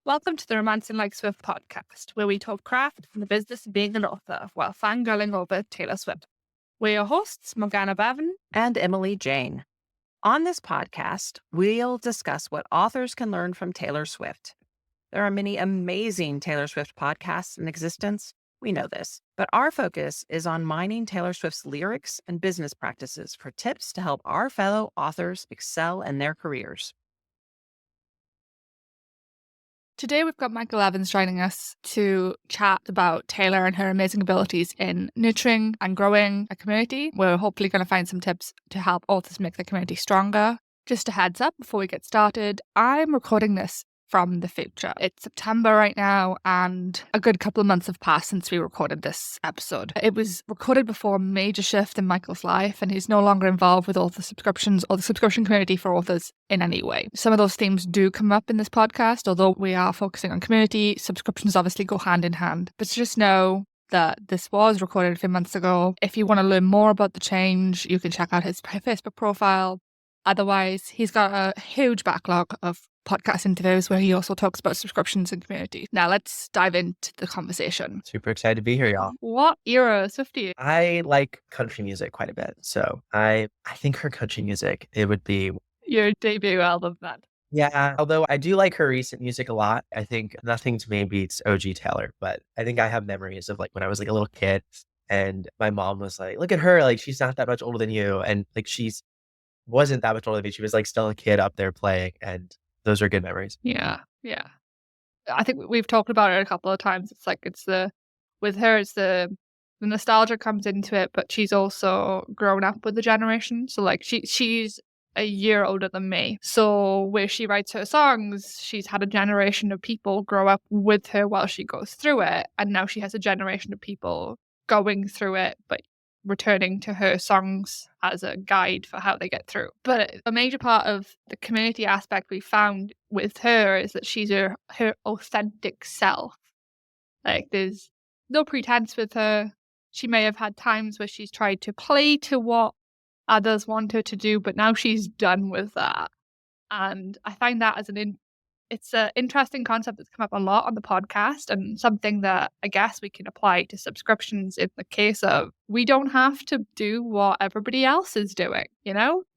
Welcome to the Romancing Like Swift podcast, where we talk craft and the business of being an author while fangirling over Taylor Swift. We're your hosts, Morgana Bevan and Emily Jane. On this podcast, we'll discuss what authors can learn from Taylor Swift. There are many amazing Taylor Swift podcasts in existence. We know this, but our focus is on mining Taylor Swift's lyrics and business practices for tips to help our fellow authors excel in their careers. Today, we've got Michael Evans joining us to chat about Taylor and her amazing abilities in nurturing and growing a community. We're hopefully going to find some tips to help authors make their community stronger. Just a heads up before we get started, I'm recording this from the future. It's September right now, and a good couple of months have passed since we recorded this episode. It was recorded before a major shift in Michael's life, and he's no longer involved with author subscriptions or the subscription community for authors in any way. Some of those themes do come up in this podcast, although we are focusing on community. Subscriptions obviously go hand in hand, but just know that this was recorded a few months ago. If you want to learn more about the change, you can check out his Facebook profile. Otherwise, he's got a huge backlog of podcast interviews where he also talks about subscriptions and community. Now let's dive into the conversation. Super excited to be here, y'all. What era of Swiftie? I like country music quite a bit. So I think her country music, it would be Your debut album then. Yeah, although I do like her recent music a lot. I think Nothing to Me beats OG Taylor, but I think I have memories of like when I was like a little kid and my mom was like, look at her, like she's not that much older than you. And like wasn't that much older than me. She was like still a kid up there playing, and those are good memories. Yeah. I think we've talked about it a couple of times. It's like with her, it's the nostalgia comes into it, but she's also grown up with the generation. So like she's a year older than me. So where she writes her songs, she's had a generation of people grow up with her while she goes through it, and now she has a generation of people going through it, but returning to her songs as a guide for how they get through. But a major part of the community aspect we found with her is that she's her authentic self. Like there's no pretense with her. She may have had times where she's tried to play to what others want her to do, but now she's done with that. And I find that it's an interesting concept that's come up a lot on the podcast, and something that I guess we can apply to subscriptions in the case of we don't have to do what everybody else is doing.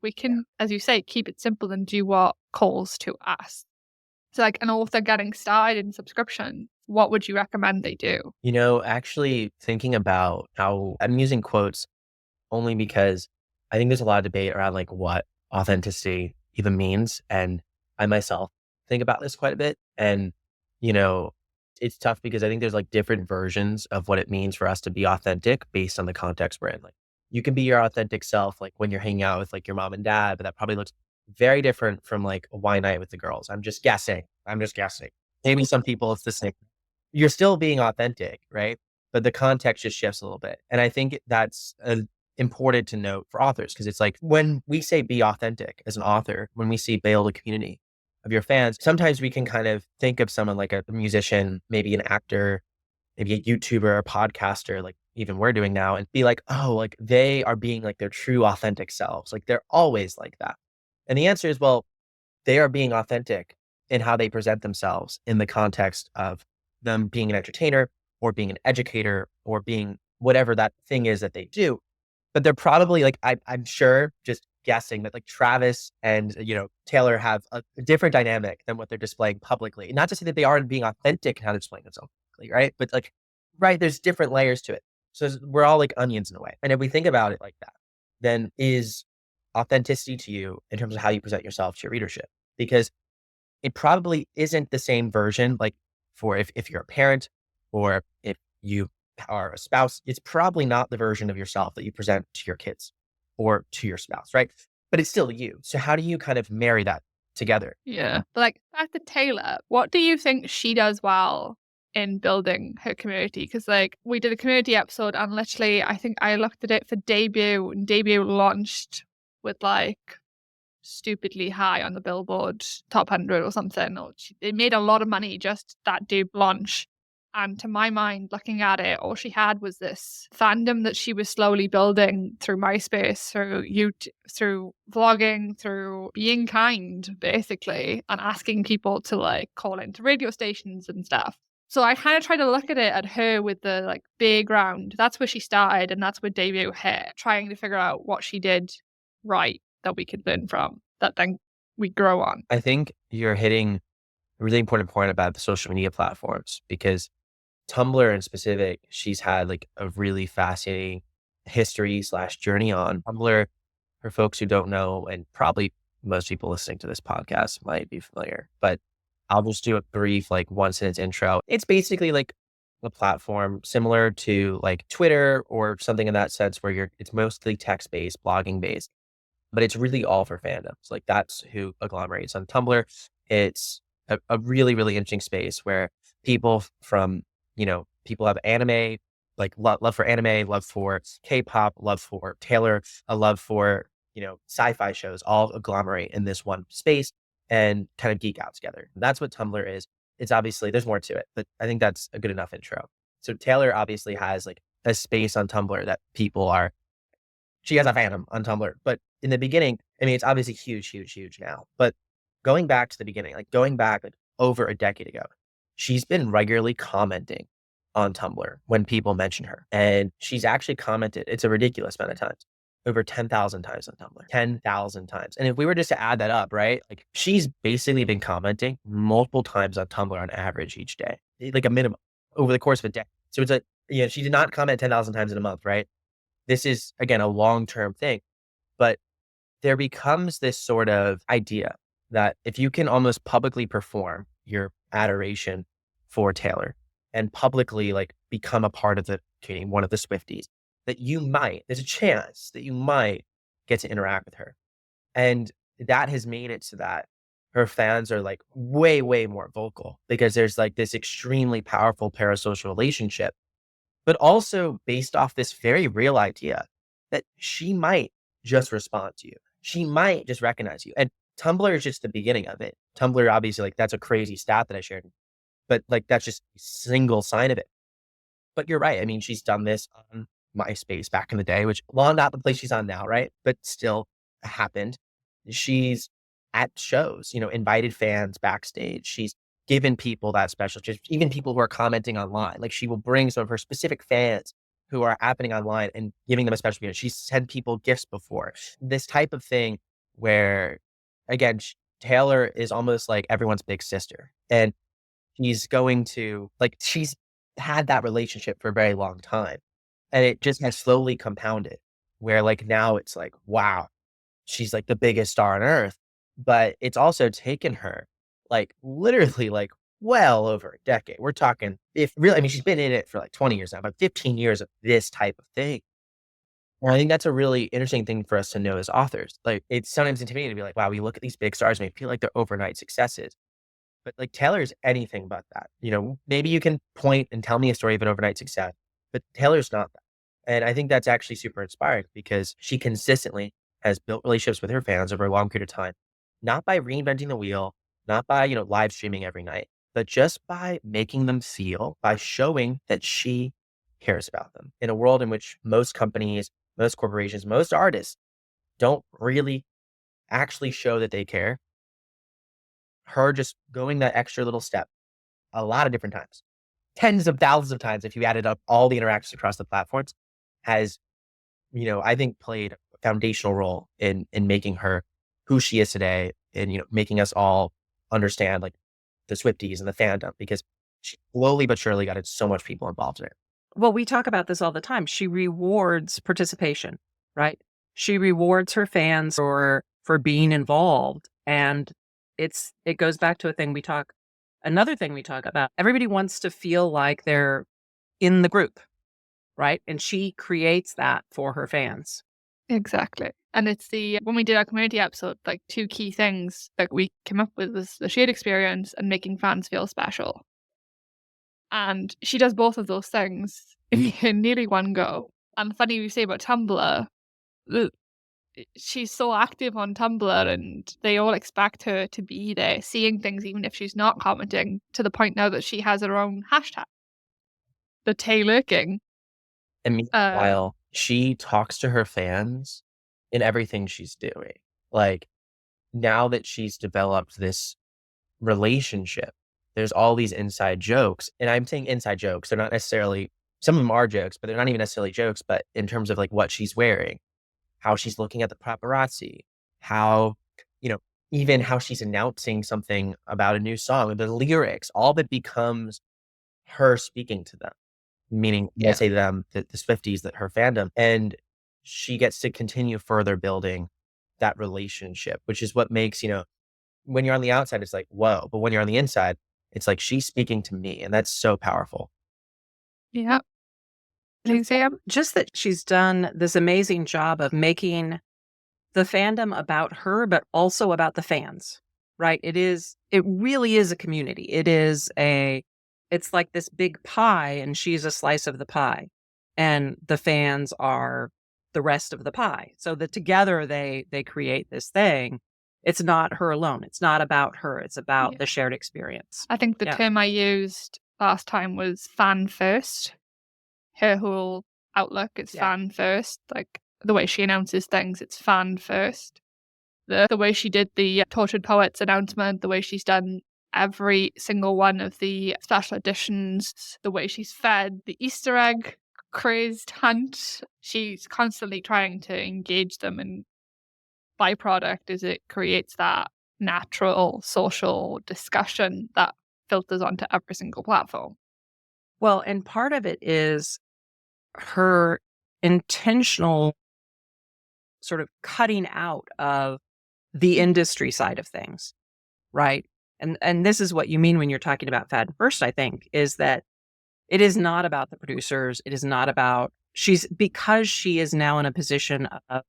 We can, as you say, keep it simple and do what calls to us. So like an author getting started in subscription, what would you recommend they do? Actually thinking about how I'm using quotes only because I think there's a lot of debate around like what authenticity even means. And I myself think about this quite a bit. And, it's tough because I think there's like different versions of what it means for us to be authentic based on the context we're in. Like you can be your authentic self, like when you're hanging out with like your mom and dad, but that probably looks very different from like a wine night with the girls. I'm just guessing. Maybe some people it's the same. You're still being authentic, right? But the context just shifts a little bit. And I think that's important to note for authors, because it's like when we say be authentic as an author, when we say build a community of your fans, sometimes we can kind of think of someone like a musician, maybe an actor, maybe a YouTuber, a podcaster, like even we're doing now, and be like, oh, like they are being like their true authentic selves. Like they're always like that. And the answer is, well, they are being authentic in how they present themselves in the context of them being an entertainer or being an educator or being whatever that thing is that they do. But they're probably like, I'm sure, just guessing that like Travis and, Taylor have a different dynamic than what they're displaying publicly. Not to say that they aren't being authentic in how they're displaying themselves publicly, right? But like, right, there's different layers to it. So we're all like onions in a way. And if we think about it like that, then is authenticity to you in terms of how you present yourself to your readership? Because it probably isn't the same version, like for if you're a parent or if you are a spouse, it's probably not the version of yourself that you present to your kids or to your spouse, right? But it's still you. So how do you kind of marry that together? Yeah. But like back to Taylor, what do you think she does well in building her community? Because like we did a community episode and literally I think I looked at it for debut, and debut launched with like stupidly high on the Billboard top 100 or something. It made a lot of money just that debut launch. And to my mind, looking at it, all she had was this fandom that she was slowly building through MySpace, through YouTube, through vlogging, through being kind, basically, and asking people to like call into radio stations and stuff. So I kind of try to look at her with the like background. That's where she started, and that's where debut hit, trying to figure out what she did right that we could learn from, that then we grow on. I think you're hitting a really important point about the social media platforms because Tumblr in specific, she's had like a really fascinating history/journey on Tumblr. For folks who don't know, and probably most people listening to this podcast might be familiar, but I'll just do a brief, like one sentence intro. It's basically like a platform similar to like Twitter or something in that sense where it's mostly text based, blogging based, but it's really all for fandoms. Like that's who agglomerates on Tumblr. It's a really, really interesting space where people from, people have anime, like love for anime, love for K-pop, love for Taylor, a love for, sci-fi shows all agglomerate in this one space and kind of geek out together. That's what Tumblr is. It's obviously, there's more to it, but I think that's a good enough intro. So Taylor obviously has like a space on Tumblr that she has a fandom on Tumblr, but in the beginning, I mean, it's obviously huge, huge, huge now, but going back to the beginning, like going back like over a decade ago, she's been regularly commenting on Tumblr when people mention her. And she's actually commented, it's a ridiculous amount of times, over 10,000 times on Tumblr, 10,000 times. And if we were just to add that up, right, like she's basically been commenting multiple times on Tumblr on average each day, like a minimum over the course of a day. So it's she did not comment 10,000 times in a month, right? This is, again, a long-term thing, but there becomes this sort of idea that if you can almost publicly perform your adoration for Taylor and publicly like become a part of the community, one of the Swifties, there's a chance that you might get to interact with her. And that has made it so that her fans are like way, way more vocal because there's like this extremely powerful parasocial relationship, but also based off this very real idea that she might just respond to you. She might just recognize you. And Tumblr is just the beginning of it. Tumblr, obviously, like that's a crazy stat that I shared, but like that's just a single sign of it. But you're right. I mean, she's done this on MySpace back in the day, which, well, not the place she's on now, right? But still happened. She's at shows, invited fans backstage. She's given people that special, just even people who are commenting online. Like she will bring some of her specific fans who are happening online and giving them a special gift. She's sent people gifts before. This type of thing where, again, Taylor is almost like everyone's big sister. And she's going to, like, she's had that relationship for a very long time. And it just has slowly compounded where like now it's like, wow, she's like the biggest star on earth. But it's also taken her like literally like well over a decade. We're talking if really, I mean, she's been in it for like 20 years now, but 15 years of this type of thing. And I think that's a really interesting thing for us to know as authors. Like it's sometimes intimidating to be like, wow, we look at these big stars and we feel like they're overnight successes. But like Taylor's anything but that. Maybe you can point and tell me a story of an overnight success, but Taylor's not that. And I think that's actually super inspiring because she consistently has built relationships with her fans over a long period of time, not by reinventing the wheel, not by, live streaming every night, but just by making them feel, by showing that she cares about them in a world in which most companies, most corporations, most artists don't really actually show that they care. Her just going that extra little step a lot of different times, tens of thousands of times, if you added up all the interactions across the platforms, has, I think played a foundational role in making her who she is today and, making us all understand like the Swifties and the fandom because she slowly but surely got so much people involved in it. Well, we talk about this all the time. She rewards participation, right? She rewards her fans for being involved. And it goes back to another thing we talk about. Everybody wants to feel like they're in the group, right? And she creates that for her fans. Exactly. And it's when we did our community episode, like 2 key things that we came up with was the shared experience and making fans feel special. And she does both of those things in nearly one go. And funny you say about Tumblr, she's so active on Tumblr and they all expect her to be there, seeing things even if she's not commenting, to the point now that she has her own hashtag. the Taylor King. And Uh, meanwhile, she talks to her fans in everything she's doing. Like, now that she's developed this relationship, there's all these inside jokes. And I'm saying inside jokes. They're not necessarily, some of them are jokes, but they're not even necessarily jokes, but in terms of like what she's wearing, how she's looking at the paparazzi, how, you know, even how she's announcing something about a new song, the lyrics, all of it becomes her speaking to them, meaning when I yeah. say them, the Swifties, that her fandom, and she gets to continue further building that relationship, which is what makes, when you're on the outside, it's like, whoa, but when you're on the inside, it's like she's speaking to me, and that's so powerful. Yeah. Just, Sam? just that she's done this amazing job of making the fandom about her, but also about the fans, right? It really is a community. It's like this big pie and she's a slice of the pie and the fans are the rest of the pie. So that together they create this thing. It's not her alone. It's not about her. It's about Yeah. the shared experience. I think the Yeah. term I used last time was fan first. Her whole outlook is Yeah. fan first. Like the way she announces things, it's fan first. The way she did the Tortured Poets announcement, the way she's done every single one of the special editions, the way she's fed the Easter egg crazed hunt. She's constantly trying to engage them, and byproduct is it creates that natural social discussion that filters onto every single platform. Well, and part of it is her intentional sort of cutting out of the industry side of things, right? And this is what you mean when you're talking about Fad First, I think, is that it is not about the producers. It is not about because she is now in a position of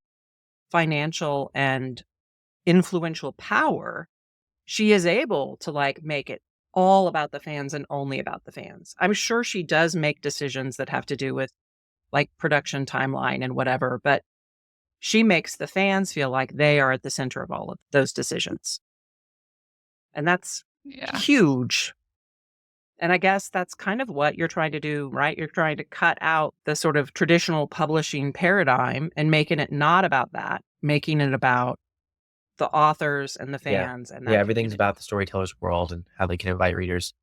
financial and influential power, she is able to like make it all about the fans and only about the fans. I'm sure she does make decisions that have to do with like production timeline and whatever, but she makes the fans feel like they are at the center of all of those decisions. And that's Yeah. huge. And I guess that's kind of what you're trying to do, right? You're trying to cut out the sort of traditional publishing paradigm and making it not about that, making it about the authors and the Yeah. fans and Yeah. that Everything's community. about the storyteller's world and how they can invite readers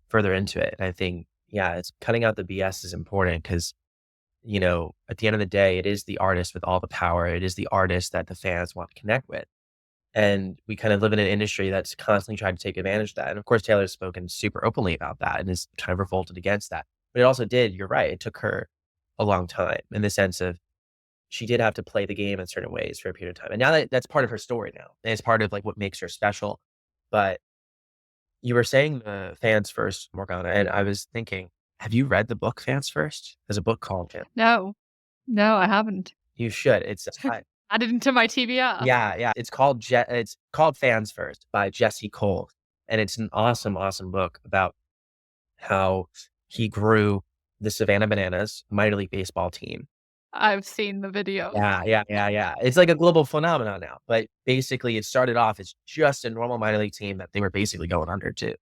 further into it. And I think, yeah, it's cutting out the BS is important because, at the end of the day, it is the artist with all the power. It is the artist that the fans want to connect with. And we kind of live in an industry that's constantly trying to take advantage of that. And of course, Taylor's spoken super openly about that and is kind of revolted against that. But it also did, you're right, it took her a long time in the sense of she did have to play the game in certain ways for a period of time. And now that's part of her story now. And it's part of like what makes her special. But you were saying the fans first, Morgana, and I was thinking, have you read the book Fans First? There's a book called Fans. No, I haven't. You should. It's Added into my TBR. yeah. It's called Fans First by Jesse Cole, and it's an awesome, awesome book about how he grew the Savannah Bananas minor league baseball team. I've seen the video. Yeah. It's like a global phenomenon now, but basically it started off as just a normal minor league team that they were basically going under too,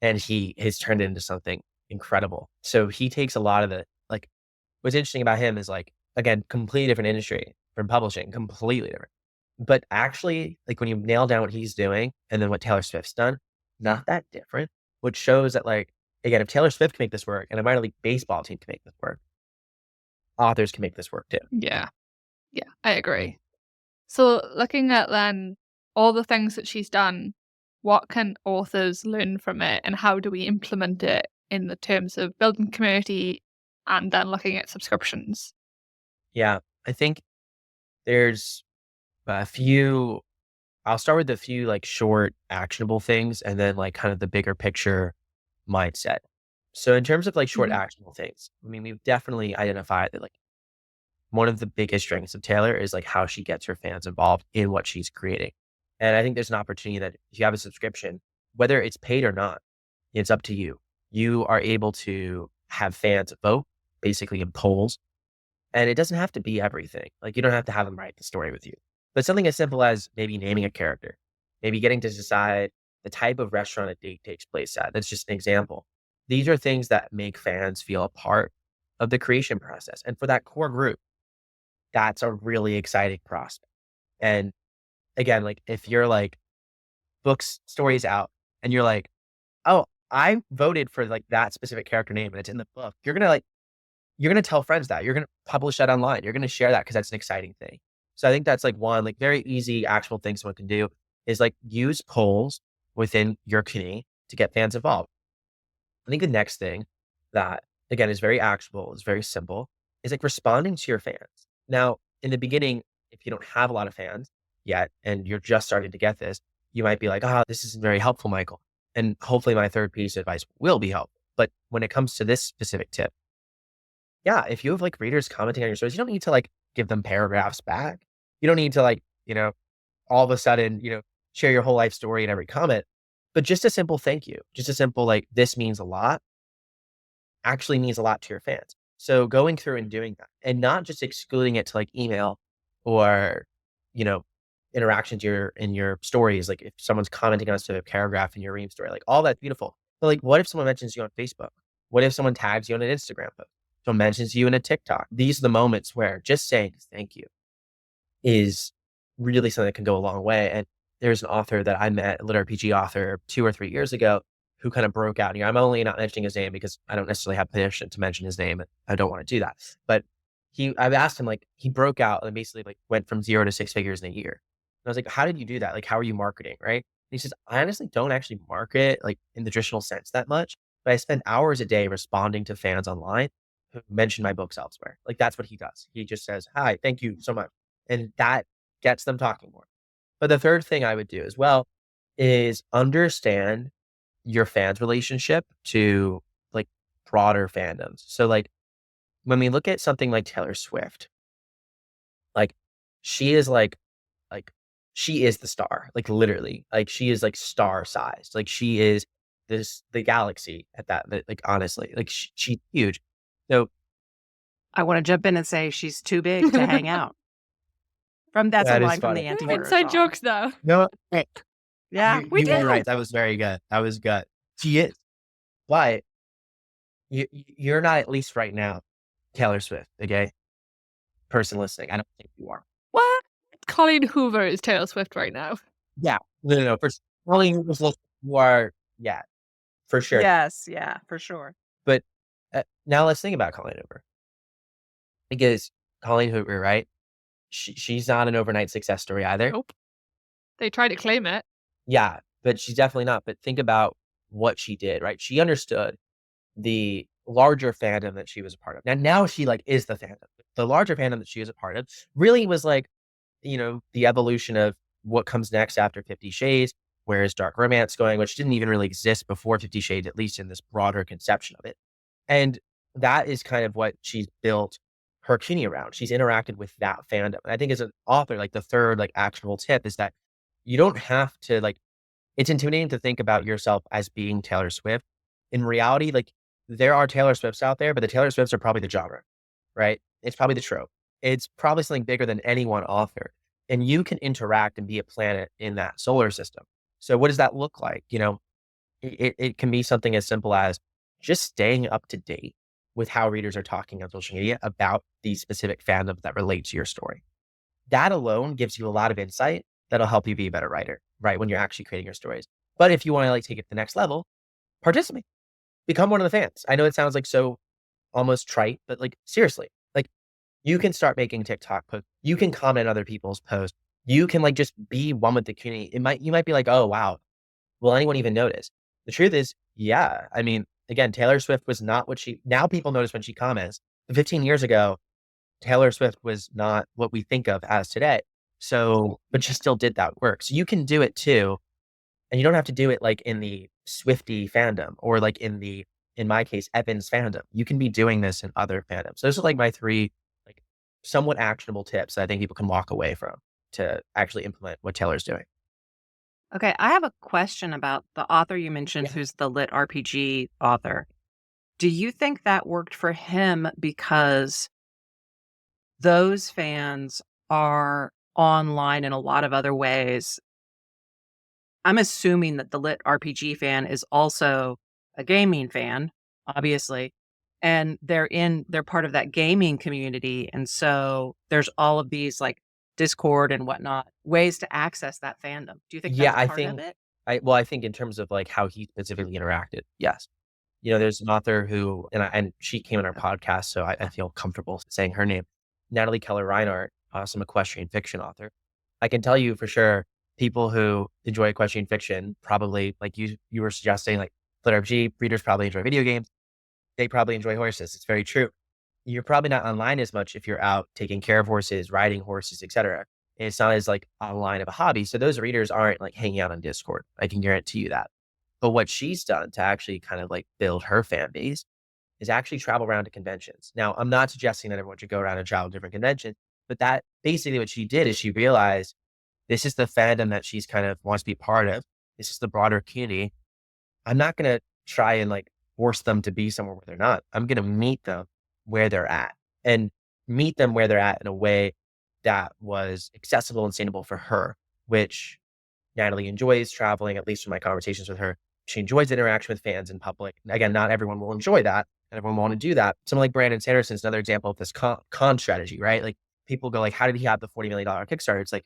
and he has turned it into something incredible. So he takes a lot of the like. What's interesting about him is like again, completely different industry from publishing, completely different. But actually, like when you nail down what he's doing and then what Taylor Swift's done, not that different. Which shows that like again, if Taylor Swift can make this work and a minor league baseball team can make this work, authors can make this work too. Yeah. Yeah, I agree. So looking at then all the things that she's done, what can authors learn from it and how do we implement it in the terms of building community and then looking at subscriptions? Yeah, I think there's a few. I'll start with a few like short, actionable things, and then like kind of the bigger picture mindset. So in terms of like short, Mhm. actionable things, I mean, we've definitely identified that like one of the biggest strengths of Taylor is like how she gets her fans involved in what she's creating. And I think there's an opportunity that if you have a subscription, whether it's paid or not, it's up to you. You are able to have fans vote basically in polls. And it doesn't have to be everything. Like you don't have to have them write the story with you. But something as simple as maybe naming a character, maybe getting to decide the type of restaurant a date takes place at. That's just an example. these are things that make fans feel a part of the creation process. And for that core group, that's a really exciting prospect. And again, like if you're like books, stories out and you're like, oh, I voted for like that specific character name and it's in the book, you're going to tell friends that you're going to publish that online. You're going to share that because that's an exciting thing. So I think that's like one like very easy actual thing someone can do is like use polls within your community to get fans involved. I think the next thing that again is very actionable, is very simple, is like responding to your fans. Now, in the beginning, if you don't have a lot of fans yet and you're just starting to get this, you might be like, oh, this isn't very helpful, Michael. And hopefully my third piece of advice will be helpful. But when it comes to this specific tip, yeah, if you have like readers commenting on your stories, you don't need to like give them paragraphs back. You don't need to like, all of a sudden, share your whole life story in every comment, but just a simple thank you, just a simple like, this means a lot, actually means a lot to your fans. So going through and doing that and not just excluding it to like email or, you know, interactions in your stories. Like if someone's commenting on a specific paragraph in your Ream story, like all that's beautiful. But like, what if someone mentions you on Facebook? What if someone tags you on an Instagram post? Someone mentions you in a TikTok? These are the moments where just saying thank you is really something that can go a long way. And there's an author that I met, a literary RPG author 2 or 3 years ago, who kind of broke out here. I'm only not mentioning his name because I don't necessarily have permission to mention his name. I don't want to do that. But I've asked him, like, he broke out and basically like went from 0 to 6 figures in a year. And I was like, how did you do that? Like, how are you marketing? Right. And he says, I honestly don't actually market like in the traditional sense that much, but I spend hours a day responding to fans online who mention my books elsewhere. Like that's what he does. He just says, hi, thank you so much. And that gets them talking more. But the third thing I would do as well is understand your fans' relationship to like broader fandoms. So like when we look at something like Taylor Swift, like she is like she is the star, like literally, like she is like star sized, like she is the galaxy at that. Like honestly, like she's huge. So I want to jump in and say she's too big to hang out. That's a that is line from the funny. Anti-Hero Inside song. jokes now. No, Yeah, we you did. were right. That was very good. That was good. She is, but you're not, at least right now, Taylor Swift. Okay, person listening, I don't think you are. What? Colleen Hoover is Taylor Swift right now. Yeah, no. For Colleen, you are, yeah, for sure. Yes, yeah, for sure. But now let's think about Colleen Hoover, because Colleen Hoover, right? She's not an overnight success story either. Nope. They tried to claim it. Yeah, but she's definitely not. But think about what she did, right? She understood the larger fandom that she was a part of. Now she like is the fandom. The larger fandom that she was a part of really was like, the evolution of what comes next after 50 Shades. Where is dark romance going, which didn't even really exist before 50 Shades, at least in this broader conception of it. And that is kind of what she's built her community around. She's interacted with that fandom. And I think as an author, like the third like actionable tip is that you don't have to like, it's intimidating to think about yourself as being Taylor Swift. In reality, like there are Taylor Swifts out there, but the Taylor Swifts are probably the genre, right? It's probably the trope. It's probably something bigger than any one author. And you can interact and be a planet in that solar system. So what does that look like? It can be something as simple as just staying up to date with how readers are talking on social media about these specific fandoms that relate to your story. That alone gives you a lot of insight that'll help you be a better writer, right? When you're actually creating your stories. But if you want to like take it to the next level, participate, become one of the fans. I know it sounds like so almost trite, but like seriously, like you can start making TikTok posts. You can comment on other people's posts. You can like just be one with the community. You might be like, oh wow, will anyone even notice? The truth is, yeah. I mean, again, Taylor Swift was not now people notice when she comments. But 15 years ago, Taylor Swift was not what we think of as today. So, but she still did that work. So you can do it too. And you don't have to do it like in the Swiftie fandom or like in my case, Evans fandom. You can be doing this in other fandoms. So those are like my three like somewhat actionable tips that I think people can walk away from to actually implement what Taylor's doing. Okay, I have a question about the author you mentioned, Yeah. who's the lit RPG author. Do you think that worked for him because those fans are online in a lot of other ways? I'm assuming that the lit RPG fan is also a gaming fan, obviously, and they're part of that gaming community. And so there's all of these like Discord and whatnot, ways to access that fandom. Do you think Yeah, that's I part of think it? I think in terms of like how he specifically interacted, yes. There's an author who, and she came on our podcast, so I feel comfortable saying her name, Natalie Keller Reinhardt, awesome equestrian fiction author. I can tell you for sure, people who enjoy equestrian fiction probably, like you were suggesting, like Flit RPG readers probably enjoy video games. They probably enjoy horses. It's very true. You're probably not online as much if you're out taking care of horses, riding horses, etc. And it's not as like online of a hobby. So those readers aren't like hanging out on Discord. I can guarantee you that. But what she's done to actually kind of like build her fan base is actually travel around to conventions. Now, I'm not suggesting that everyone should go around and travel to different conventions, but that basically what she did is she realized this is the fandom that she's kind of wants to be part of. This is the broader community. I'm not going to try and like force them to be somewhere where they're not. I'm going to meet them where they're at and meet them where they're at in a way that was accessible and sustainable for her, which Natalie enjoys traveling, at least from my conversations with her. She enjoys interaction with fans in public. Again, not everyone will enjoy that, and everyone will want to do that. Someone like Brandon Sanderson is another example of this con strategy, right? Like people go like, how did he have the $40 million Kickstarter? It's like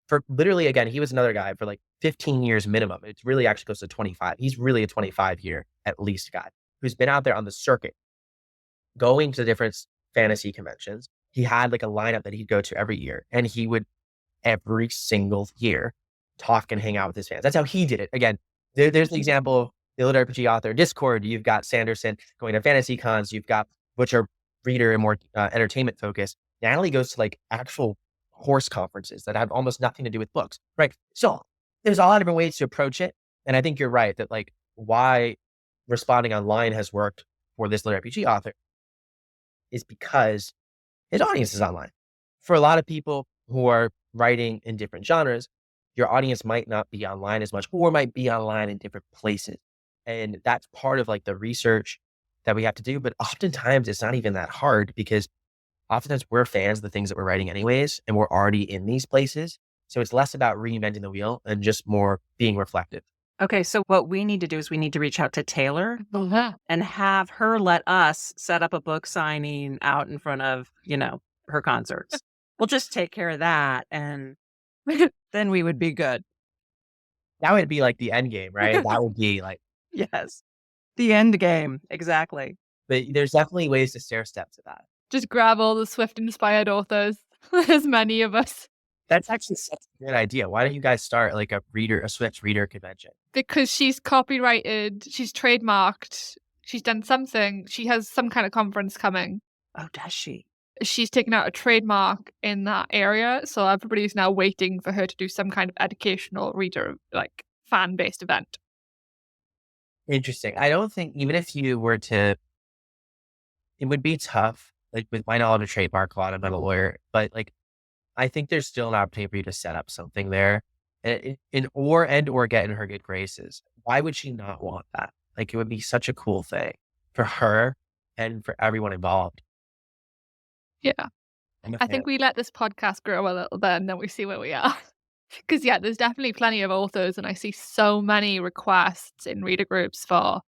for literally, again, he was another guy for like 15 years minimum. It really actually goes to 25. He's really a 25-year at least guy who's been out there on the circuit, going to different fantasy conventions. He had like a lineup that he'd go to every year, and he would every single year talk and hang out with his fans. That's how he did it. Again, there's the example of the Lit RPG author Discord. You've got Sanderson going to fantasy cons. You've got, which are reader and more entertainment focused. Natalie goes to like actual horse conferences that have almost nothing to do with books, right? So there's a lot of different ways to approach it. And I think you're right that like why responding online has worked for this Lit RPG author is because his audience is online. For a lot of people who are writing in different genres, your audience might not be online as much or might be online in different places. And that's part of like the research that we have to do. But oftentimes it's not even that hard because oftentimes we're fans of the things that we're writing anyways, and we're already in these places. So it's less about reinventing the wheel and just more being reflective. Okay, so what we need to do is we need to reach out to Taylor Yeah. and have her let us set up a book signing out in front of, her concerts. We'll just take care of that and then we would be good. That would be like the end game, right? That would be like, Yes. The end game. Exactly. but there's definitely ways to stair step to that. Just grab all the Swift inspired authors. There's many of us. That's actually such a good idea. Why don't you guys start like a Swift reader convention? Because she's copyrighted, she's trademarked, she's done something. She has some kind of conference coming. Oh, does she? She's taken out a trademark in that area. So everybody's now waiting for her to do some kind of educational reader, like fan based event. Interesting. I don't think even if you were to, it would be tough. Like with my knowledge of trademark law, I'm not a lawyer, but like I think there's still an opportunity for you to set up something there, or get in her good graces. Why would she not want that? Like it would be such a cool thing for her and for everyone involved. Yeah. I'm a I fan. think we let this podcast grow a little bit and then we see where we are. Because, yeah, there's definitely plenty of authors, and I see so many requests in reader groups for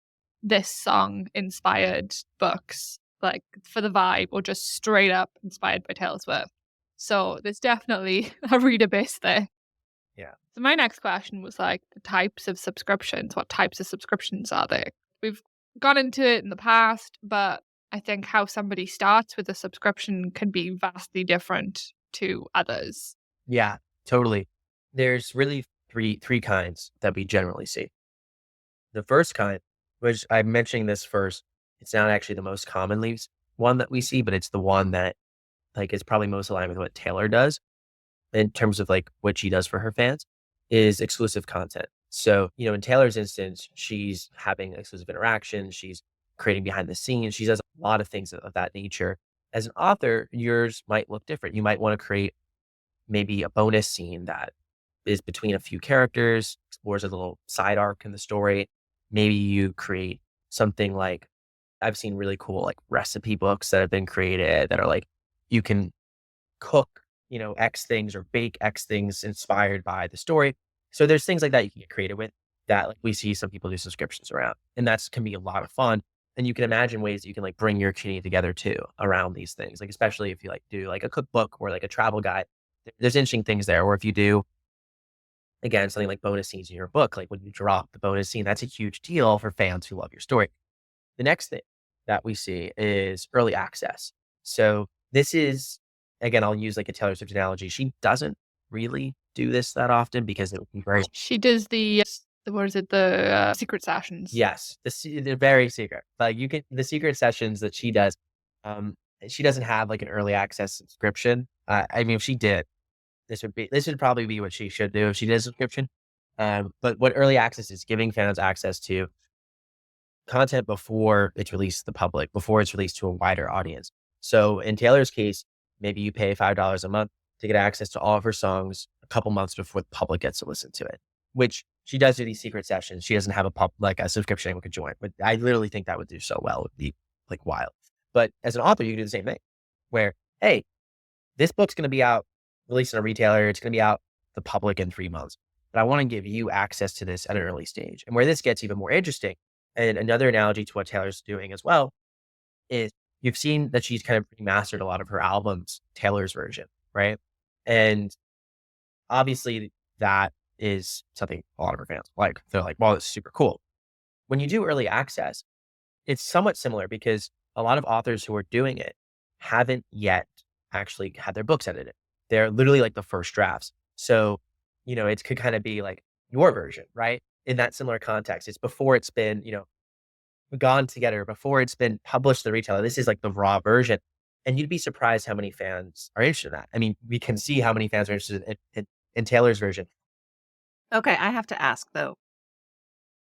this song inspired books, like for the vibe, or just straight up inspired by Taylor Swift. So there's definitely a reader base there. Yeah. So my next question was like the types of subscriptions. What types of subscriptions are there? We've gone into it in the past, but I think how somebody starts with a subscription can be vastly different to others. Yeah, totally. There's really three kinds that we generally see. The first kind, which I'm mentioning this first, it's not actually the most commonly one that we see, but it's the one that like is probably most aligned with what Taylor does in terms of like what she does for her fans is exclusive content. So, in Taylor's instance, she's having exclusive interaction. She's creating behind the scenes. She does a lot of things of that nature. As an author, yours might look different. You might want to create maybe a bonus scene that is between a few characters, explores a little side arc in the story. Maybe you create something like I've seen really cool like recipe books that have been created that are like you can cook, X things or bake X things inspired by the story. So there's things like that you can get creative with. that like, we see some people do subscriptions around, and that's can be a lot of fun. And you can imagine ways that you can like bring your community together too around these things. Like, especially if you like do like a cookbook or like a travel guide, there's interesting things there. Or if you do, again, something like bonus scenes in your book, like when you drop the bonus scene, that's a huge deal for fans who love your story. The next thing that we see is early access. So this is, again, I'll use like a Taylor Swift analogy. She doesn't really do this that often because it would be very, She does the what is it? The secret sessions. yes, they're very secret. Like you can, the secret sessions that she does, um, she doesn't have like an early access subscription. I mean, if she did, this would probably be what she should do if she did a subscription. But what early access is, giving fans access to content before it's released to the public, before it's released to a wider audience. So in Taylor's case, maybe you pay $5 a month to get access to all of her songs a couple months before the public gets to listen to it, which she does do these secret sessions. She doesn't have like a subscription anyone could join, but I literally think that would do so well. It would be like wild. But as an author, you can do the same thing where, hey, this book's going to be out, released in a retailer. It's going to be out to the public in 3 months, but I want to give you access to this at an early stage. And where this gets even more interesting, and another analogy to what Taylor's doing as well, is you've seen that she's kind of remastered a lot of her albums, Taylor's version, right? And obviously that is something a lot of her fans like. They're like, wow, this is super cool. When you do early access, it's somewhat similar because a lot of authors who are doing it haven't yet actually had their books edited. They're literally like the first drafts. So, it could kind of be like your version, right? In that similar context, it's before it's been, gone together, before it's been published to the retailer. This is like the raw version. And you'd be surprised how many fans are interested in that. I mean, we can see how many fans are interested in Taylor's version. Okay, I have to ask though.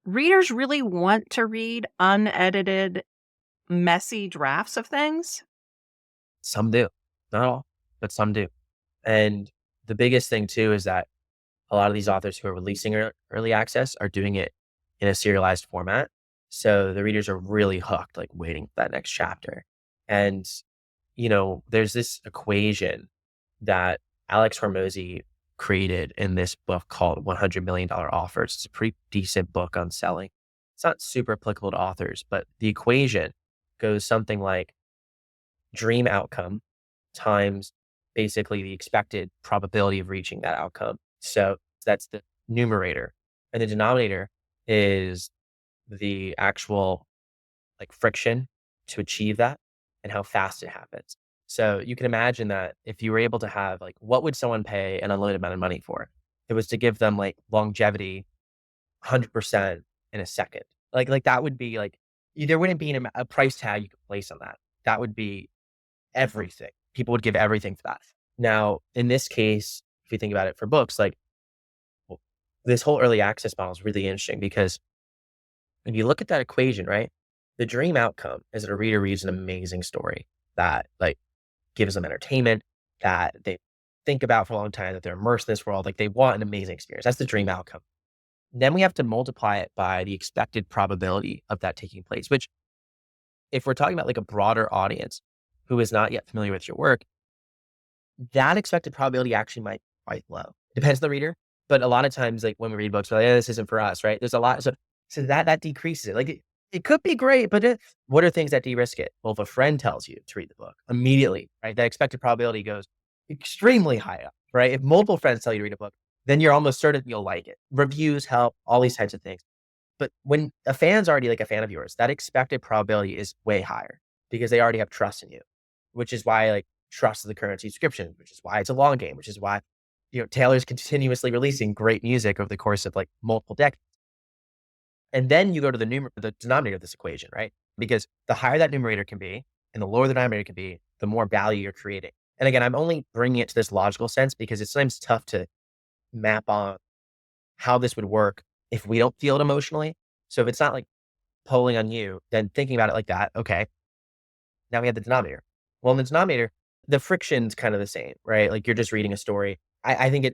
Readers really want to read unedited, messy drafts of things? Some do, not all, but some do. And the biggest thing too is that a lot of these authors who are releasing early access are doing it in a serialized format. So the readers are really hooked, like waiting for that next chapter. And, there's this equation that Alex Hormozy created in this book called $100 Million Offers. It's a pretty decent book on selling. It's not super applicable to authors, but the equation goes something like dream outcome times basically the expected probability of reaching that outcome. So that's the numerator. And the denominator is the actual like friction to achieve that and how fast it happens. So you can imagine that if you were able to have like, what would someone pay an unlimited amount of money for? It was to give them like longevity 100% in a second. Like that would be like, there wouldn't be a price tag you could place on that. That would be everything. People would give everything for that. Now, in this case, if you think about it for books, like this whole early access model is really interesting because when you look at that equation, right, the dream outcome is that a reader reads an amazing story that like gives them entertainment, that they think about for a long time, that they're immersed in this world. Like they want an amazing experience. That's the dream outcome. Then we have to multiply it by the expected probability of that taking place, which if we're talking about like a broader audience who is not yet familiar with your work, that expected probability actually might be quite low. Depends on the reader, but a lot of times, like when we read books, we're like, yeah, this isn't for us, right? There's a lot, so that decreases it. Like it could be great, but what are things that de-risk it? Well, if a friend tells you to read the book immediately, right, that expected probability goes extremely high up, right? If multiple friends tell you to read a book, then you're almost certain you'll like it. Reviews help, all these types of things. But when a fan's already like a fan of yours, that expected probability is way higher because they already have trust in you, which is why like trust is the currency subscription, which is why it's a long game, which is why, Taylor's continuously releasing great music over the course of like multiple decades. And then you go to the denominator of this equation, right? Because the higher that numerator can be and the lower the denominator can be, the more value you're creating. And again, I'm only bringing it to this logical sense because it's sometimes tough to map on how this would work if we don't feel it emotionally. So if it's not like pulling on you, then thinking about it like that, okay, now we have the denominator. Well, in the denominator, the friction's kind of the same, right? Like you're just reading a story. I think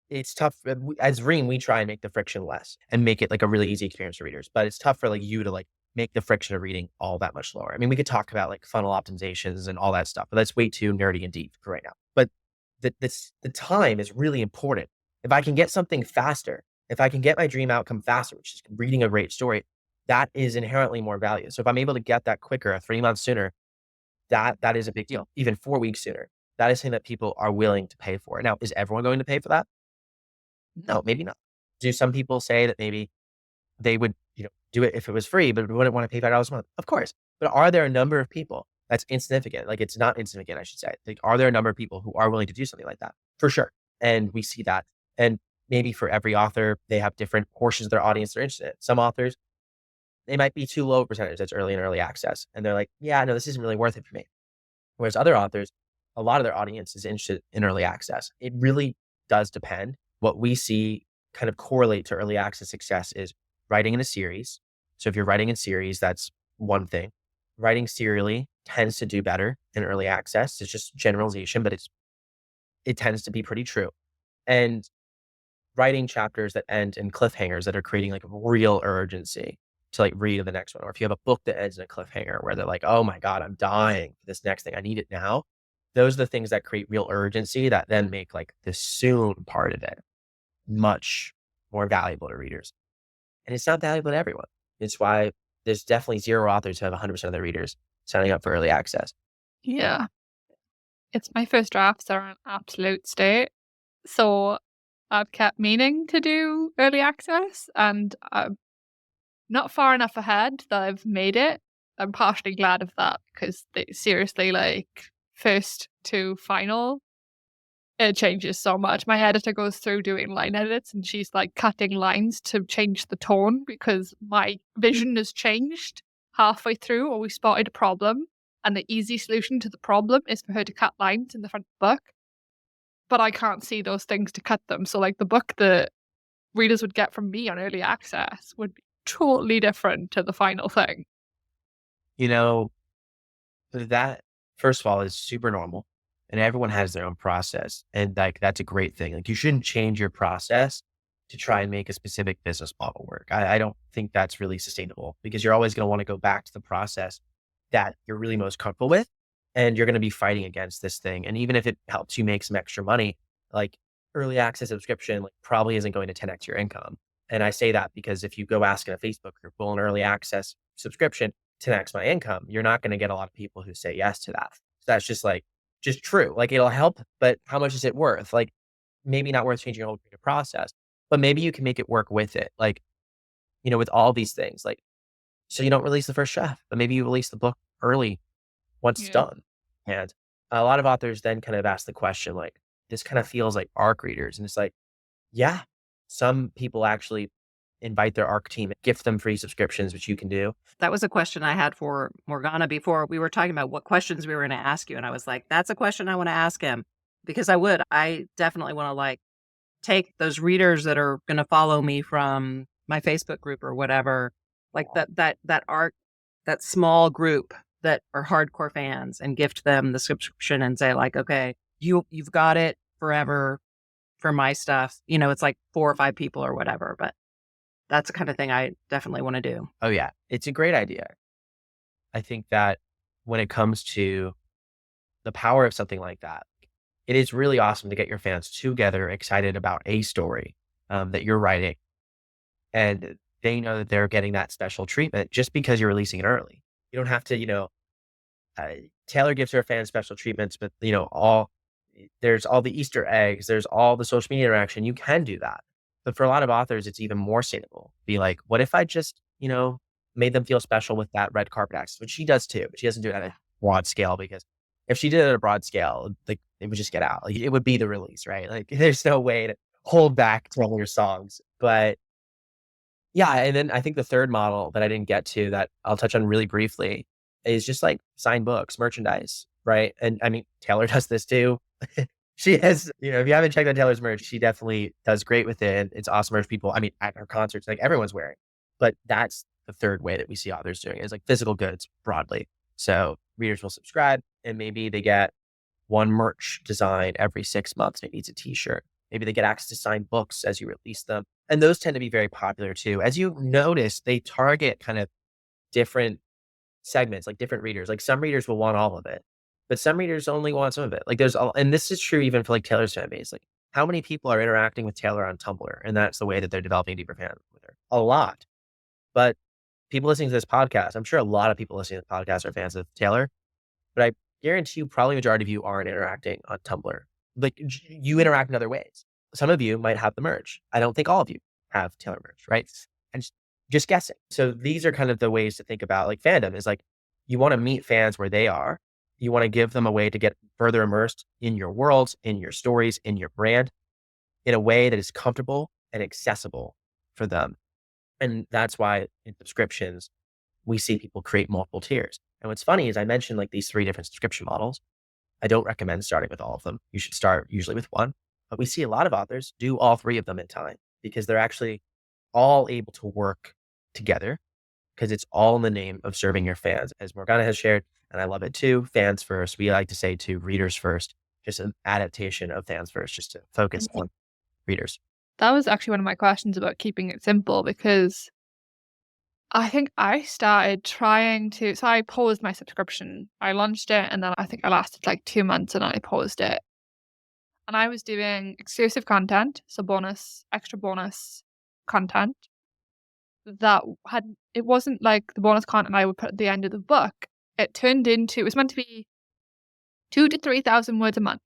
it's tough. As Ream, we try and make the friction less and make it like a really easy experience for readers. But it's tough for like you to like make the friction of reading all that much lower. I mean, we could talk about like funnel optimizations and all that stuff, but that's way too nerdy and deep for right now. But the time is really important. If I can get something faster, If I can get my dream outcome faster, which is reading a great story, that is inherently more value. So if I'm able to get that quicker, 3 months sooner, that is a big deal. Even 4 weeks sooner, that is something that people are willing to pay for. Now, is everyone going to pay for that? No, maybe not. Do some people say that maybe they would, do it if it was free, but wouldn't want to pay $5 a month? Of course. But are there a number of people that's insignificant? Like, it's not insignificant, I should say. Like, are there a number of people who are willing to do something like that? For sure. And we see that. And maybe for every author, they have different portions of their audience they're interested in. Some authors, they might be too low a percentage that's early and early access. And they're like, yeah, no, this isn't really worth it for me. Whereas other authors, a lot of their audience is interested in early access. It really does depend. What we see kind of correlate to early access success is writing in a series. So if you're writing in series, that's one thing. Writing serially tends to do better in early access. It's just generalization, but it tends to be pretty true. And writing chapters that end in cliffhangers that are creating like real urgency to like read the next one. Or if you have a book that ends in a cliffhanger where they're like, oh my God, I'm dying for this next thing. I need it now. Those are the things that create real urgency that then make like the soon part of it much more valuable to readers. And it's not valuable to everyone. It's why there's definitely zero authors who have 100% of their readers signing up for early access. Yeah. It's my first drafts are an absolute state. So I've kept meaning to do early access, and I'm not far enough ahead that I've made it. I'm partially glad of that because seriously, like first to final, it changes so much. My editor goes through doing line edits and she's like cutting lines to change the tone because my vision has changed halfway through, or we spotted a problem. And the easy solution to the problem is for her to cut lines in the front of the book. But I can't see those things to cut them. So like the book that readers would get from me on early access would be totally different to the final thing. That, first of all, is super normal, and everyone has their own process. And like, that's a great thing. Like, you shouldn't change your process to try and make a specific business model work. I don't think that's really sustainable, because you're always going to want to go back to the process that you're really most comfortable with. And you're going to be fighting against this thing. And even if it helps you make some extra money, like early access subscription, like, probably isn't going to 10x your income. And I say that because if you go ask in a Facebook group, will an early access subscription 10x my income, you're not going to get a lot of people who say yes to that. So that's just true. Like, it'll help, but how much is it worth? Like, maybe not worth changing your whole creative process, but maybe you can make it work with it. Like, with all these things, like, so you don't release the first draft, but maybe you release the book early once it's Yeah. done. And a lot of authors then kind of ask the question, like, this kind of feels like ARC readers. And it's like, yeah, some people actually invite their ARC team, gift them free subscriptions, which you can do. That was a question I had for Morgana before we were talking about what questions we were going to ask you. And I was like, that's a question I want to ask him, because I definitely want to like take those readers that are going to follow me from my Facebook group or whatever, like that art, that small group that are hardcore fans, and gift them the subscription and say like, okay, you've got it forever for my stuff. It's like 4 or 5 people or whatever, but that's the kind of thing I definitely want to do. Oh yeah, it's a great idea. I think that when it comes to the power of something like that, it is really awesome to get your fans together, excited about a story that you're writing, and they know that they're getting that special treatment just because you're releasing it early. You don't have to, uh, Taylor gives her fans special treatments, but there's all the Easter eggs, there's all the social media interaction. You can do that. But for a lot of authors, it's even more sustainable. Be like, what if I just, made them feel special with that red carpet access, which she does too, but she doesn't do it at a broad scale, because if she did it at a broad scale, like, it would just get out. Like, it would be the release, right? Like, there's no way to hold back telling your songs. But yeah, and then I think the third model that I didn't get to, that I'll touch on really briefly, is just like signed books, merchandise, right? And I mean, Taylor does this too. She has, if you haven't checked out Taylor's merch, she definitely does great with it. And it's awesome merch. People, I mean, at her concerts, like, everyone's wearing. But that's the third way that we see authors doing it, is like physical goods broadly. So readers will subscribe, and maybe they get one merch design every 6 months. Maybe it's a t-shirt. Maybe they get access to signed books as you release them. And those tend to be very popular too. As you notice, they target kind of different segments, like different readers. Like, some readers will want all of it, but some readers only want some of it. Like, and this is true even for like Taylor's fan base. Like, how many people are interacting with Taylor on Tumblr? And that's the way that they're developing deeper fans with her. A lot. But people listening to this podcast, I'm sure a lot of people listening to the podcast are fans of Taylor, but I guarantee you probably majority of you aren't interacting on Tumblr. Like you interact in other ways. Some of you might have the merch. I don't think all of you have Taylor merch, right? And just guessing. So these are kind of the ways to think about like fandom is like you want to meet fans where they are. You want to give them a way to get further immersed in your worlds, in your stories, in your brand, in a way that is comfortable and accessible for them. And that's why in subscriptions, we see people create multiple tiers. And what's funny is I mentioned like these 3 different subscription models. I don't recommend starting with all of them. You should start usually with one, but we see a lot of authors do all 3 of them in time because they're actually all able to work together because it's all in the name of serving your fans. As Morgana has shared, and I love it too, fans first. We like to say to readers first, just an adaptation of fans first, just to focus on readers. That was actually one of my questions about keeping it simple because I think I started trying to, so I paused my subscription. I launched it and then I think I lasted like 2 months and then I paused it. And I was doing exclusive content, so extra bonus content that it wasn't like the bonus content I would put at the end of the book. It was meant to be 2,000 to 3,000 words a month.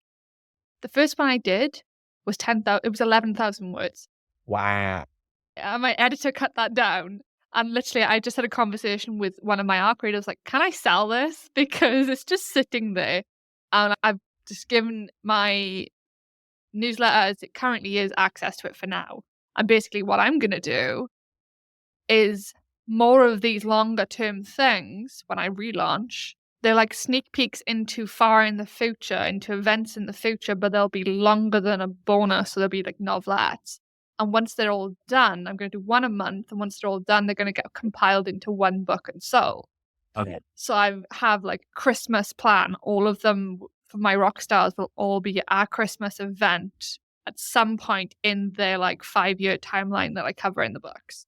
The first one I did was 10,000, it was 11,000 words. Wow. My editor cut that down. And literally, I just had a conversation with one of my ARC readers, like, can I sell this? Because it's just sitting there. And I've just given my newsletter, as it currently is, access to it for now. And basically, what I'm going to do is more of these longer term things when I relaunch. They're like sneak peeks into far in the future, into events in the future, but they'll be longer than a bonus. So they'll be like novelettes. And once they're all done, I'm going to do one a month. And once they're all done, they're going to get compiled into one book and sold. Okay. So I have like Christmas plan. All of them for my rock stars will all be our Christmas event at some point in their like 5-year timeline that I cover in the books.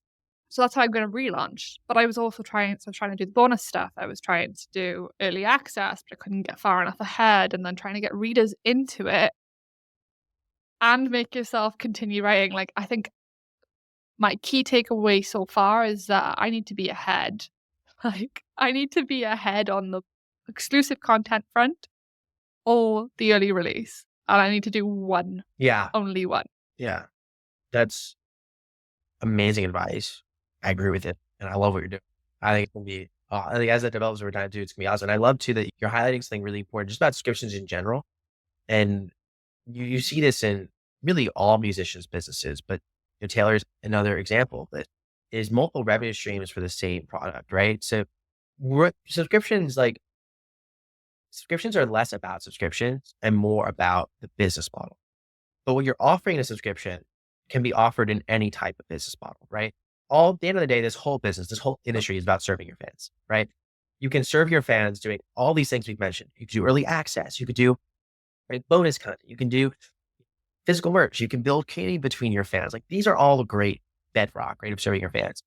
So that's how I'm going to relaunch. But I was also trying to do the bonus stuff. I was trying to do early access, but I couldn't get far enough ahead. And then trying to get readers into it and make yourself continue writing. Like, I think my key takeaway so far is that I need to be ahead. Like, I need to be ahead on the exclusive content front or the early release. And I need to do one. Yeah. Only one. Yeah. That's amazing advice. I agree with it. And I love what you're doing. I think it can be, I think as that develops over time too, it's going to be awesome. And I love too that you're highlighting something really important just about subscriptions in general. And you see this in really all musicians' businesses, but Taylor's another example that is multiple revenue streams for the same product, right? So subscriptions are less about subscriptions and more about the business model. But what you're offering in a subscription can be offered in any type of business model, right? At the end of the day, this whole business, this whole industry is about serving your fans, right? You can serve your fans doing all these things we've mentioned. You could do early access. You could do bonus content. You can do physical merch. You can build community between your fans. Like these are all great bedrock, right, of serving your fans.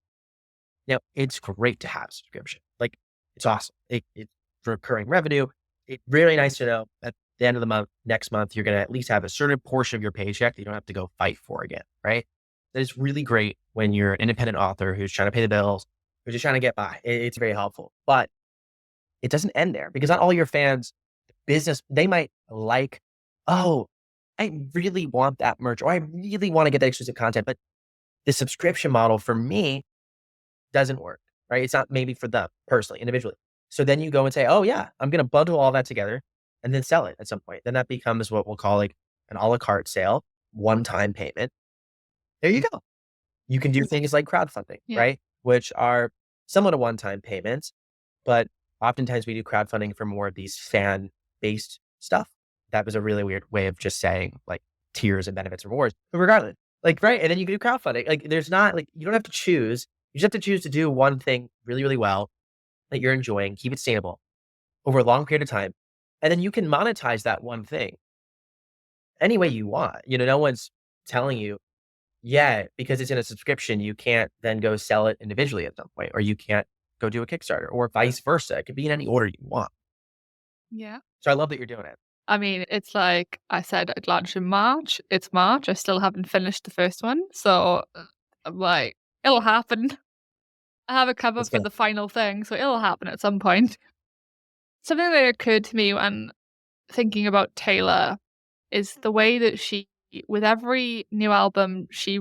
Now, it's great to have a subscription. Like it's awesome. It's recurring revenue. It's really nice to know at the end of the month, next month, you're going to at least have a certain portion of your paycheck that you don't have to go fight for again, right? That is really great when you're an independent author who's trying to pay the bills, who's just trying to get by. It's very helpful, but it doesn't end there because not all your fans, business, they might like, oh, I really want that merch or I really want to get that exclusive content, but the subscription model for me doesn't work, right? It's not maybe for them personally, individually. So then you go and say, oh yeah, I'm going to bundle all that together and then sell it at some point. Then that becomes what we'll call like an a la carte sale, one-time payment. There you go. You can do things like crowdfunding, right? Which are somewhat a one-time payments, but oftentimes we do crowdfunding for more of these fan-based stuff. That was a really weird way of just saying like tiers and benefits and rewards, but regardless, like, right. And then you can do crowdfunding. Like there's not like, you don't have to choose. You just have to choose to do one thing really, really well that you're enjoying, keep it sustainable over a long period of time. And then you can monetize that one thing any way you want. No one's telling you, yeah, because it's in a subscription, you can't then go sell it individually at some point, or you can't go do a Kickstarter or vice versa. It could be in any order you want. Yeah. So I love that you're doing it. I mean, it's like I said, I'd launch in March. It's March. I still haven't finished the first one. So I'm like, it'll happen. I have a cover It's for gonna the final thing, so it'll happen at some point. Something that occurred to me when thinking about Taylor is the way that she, with every new album, she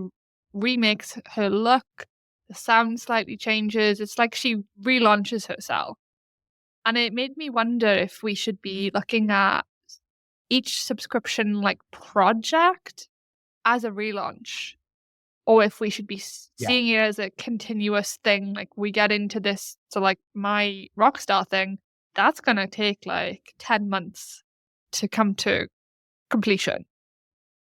remakes her look. The sound slightly changes. It's like she relaunches herself. And it made me wonder if we should be looking at each subscription like project as a relaunch, or if we should be yeah. seeing it as a continuous thing. Like we get into this, so like my Rockstar thing, that's gonna take like 10 months to come to completion.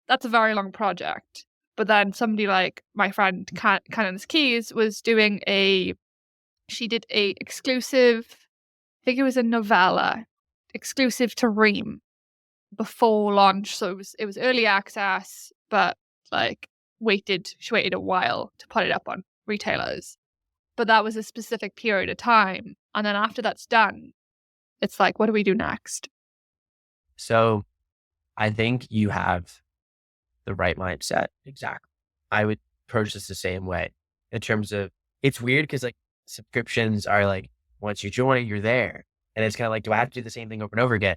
That's a very long project. But then somebody like my friend Cannon's Keys was doing she did a exclusive, I think it was a novella, exclusive to Ream before launch. So it was early access, but like she waited a while to put it up on retailers. But that was a specific period of time. And then after that's done, it's like, what do we do next? So I think you have the right mindset. Exactly. I would approach this the same way in terms of it's weird because like subscriptions are like once you join it, you're there. And it's kind of like, do I have to do the same thing over and over again?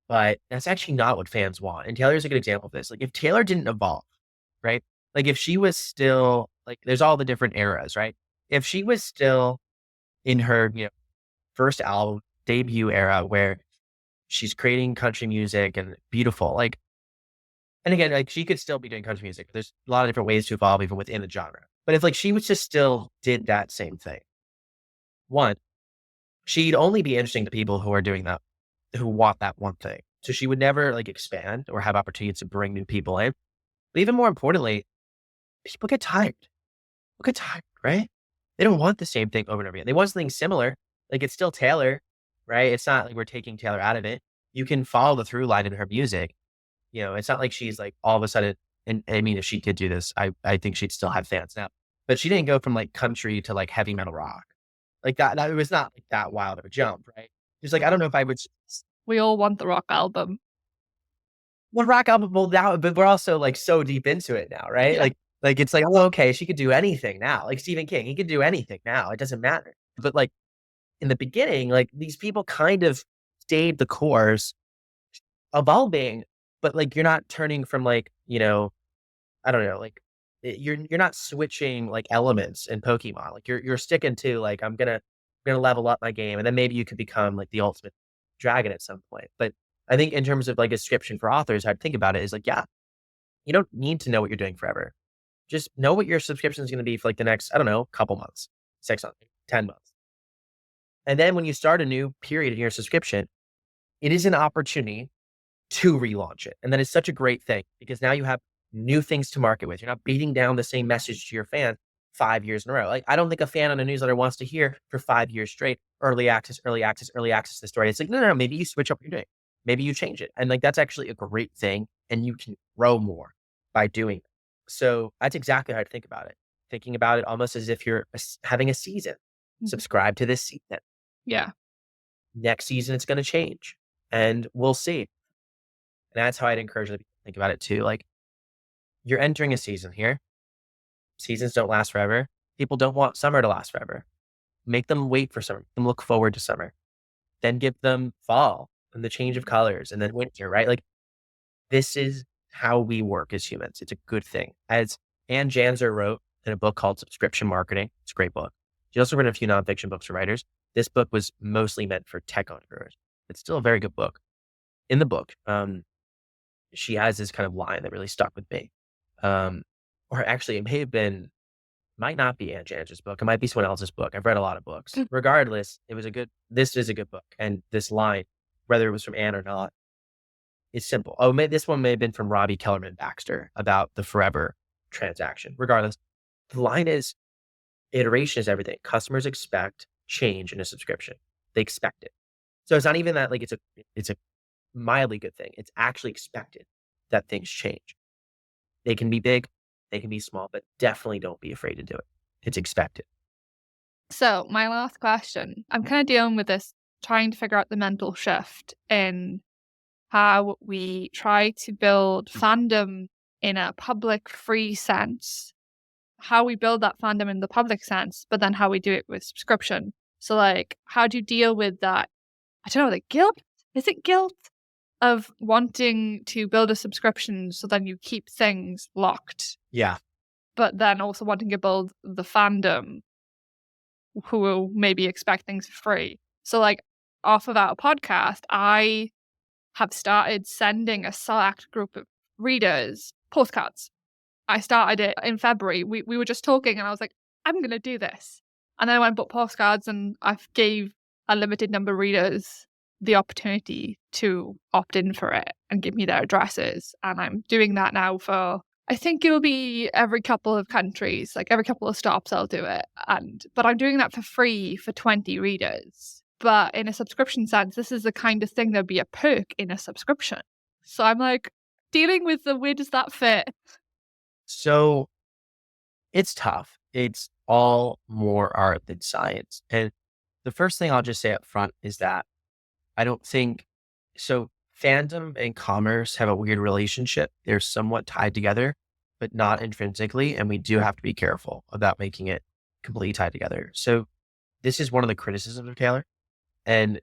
But that's actually not what fans want. And Taylor's a good example of this. Like if Taylor didn't evolve, right? Like if she was still like there's all the different eras, right? If she was still in her, first album debut era where she's creating country music and beautiful, like and again, like she could still be doing country music. There's a lot of different ways to evolve even within the genre. But if like she was just still did that same thing, one, she'd only be interesting to people who are doing that, who want that one thing. So she would never like expand or have opportunities to bring new people in. But even more importantly, people get tired. People get tired, right? They don't want the same thing over and over again. They want something similar. Like it's still Taylor, right? It's not like we're taking Taylor out of it. You can follow the through line in her music. It's not like she's like all of a sudden, and I mean, if she did do this, I think she'd still have fans now, but she didn't go from like country to like heavy metal rock like that. It was not like that wild of a jump, right? Just like, I don't know if I would, We all want the rock album. well, rock album, well, now, but we're also like so deep into it now, right? Yeah. Like it's like, oh, okay, she could do anything now. Like Stephen King, he could do anything now. It doesn't matter. But like in the beginning, like these people kind of stayed the course, evolving, but like you're not turning from like, I don't know, like you're not switching like elements in Pokemon. Like you're sticking to like I'm gonna level up my game, and then maybe you could become like the ultimate dragon at some point. But I think in terms of like a subscription for authors, I'd think about it is like, yeah, you don't need to know what you're doing forever. Just know what your subscription is going to be for like the next, I don't know, couple months, 6 months, 10 months. And then when you start a new period in your subscription, it is an opportunity to relaunch it. And that is such a great thing because now you have new things to market with. You're not beating down the same message to your fans 5 years in a row. Like I don't think a fan on a newsletter wants to hear for 5 years straight, early access, early access, early access to the story. It's like, no, maybe you switch up what you're doing. Maybe you change it. And like, that's actually a great thing. And you can grow more by doing it. So that's exactly how I think about it. Thinking about it almost as if you're having a season. Subscribe to this season. Yeah. Next season, it's going to change and we'll see. And that's how I'd encourage them to think about it too. Like you're entering a season here. Seasons don't last forever. People don't want summer to last forever. Make them wait for summer. Make them look forward to summer. Then give them fall and the change of colors and then winter, right? Like this is how we work as humans. It's a good thing. As Ann Janzer wrote in a book called Subscription Marketing. It's a great book. She also written a few nonfiction books for writers. This book was mostly meant for tech entrepreneurs. It's still a very good book. In the book, she has this kind of line that really stuck with me. Or actually, it may have been, might not be Ann Janzer's book. It might be someone else's book. I've read a lot of books. Regardless, this is a good book. And this line, whether it was from Ann or not, is simple. Oh, this one may have been from Robbie Kellerman Baxter about the forever transaction. Regardless, the line is, iteration is everything. Customers expect change in a subscription. They expect it. So it's not even that like it's a mildly good thing. It's actually expected that things change. They can be big, they can be small, but definitely don't be afraid to do it. It's expected. So my last question, I'm kind of dealing with this, trying to figure out the mental shift in how we try to build fandom in a public free sense, how we build that fandom in the public sense, but then how we do it with subscription. So like, how do you deal with that? I don't know, the guilt? Is it guilt of wanting to build a subscription so then you keep things locked, Yeah. but then also wanting to build the fandom who will maybe expect things for free. So like off of our podcast, I have started sending a select group of readers postcards. I started it in February. We were just talking and I was like, I'm going to do this. And then I went and bought postcards and I gave a limited number of readers the opportunity to opt in for it and give me their addresses. And I'm doing that now for, I think it'll be every couple of countries, like every couple of stops I'll do it. But I'm doing that for free for 20 readers. But in a subscription sense, this is the kind of thing that'd be a perk in a subscription. So I'm like dealing with the where does that fit? So it's tough. It's all more art than science. And the first thing I'll just say up front is that I don't think so. Fandom and commerce have a weird relationship. They're somewhat tied together, but not intrinsically. And we do have to be careful about making it completely tied together. So this is one of the criticisms of Taylor. And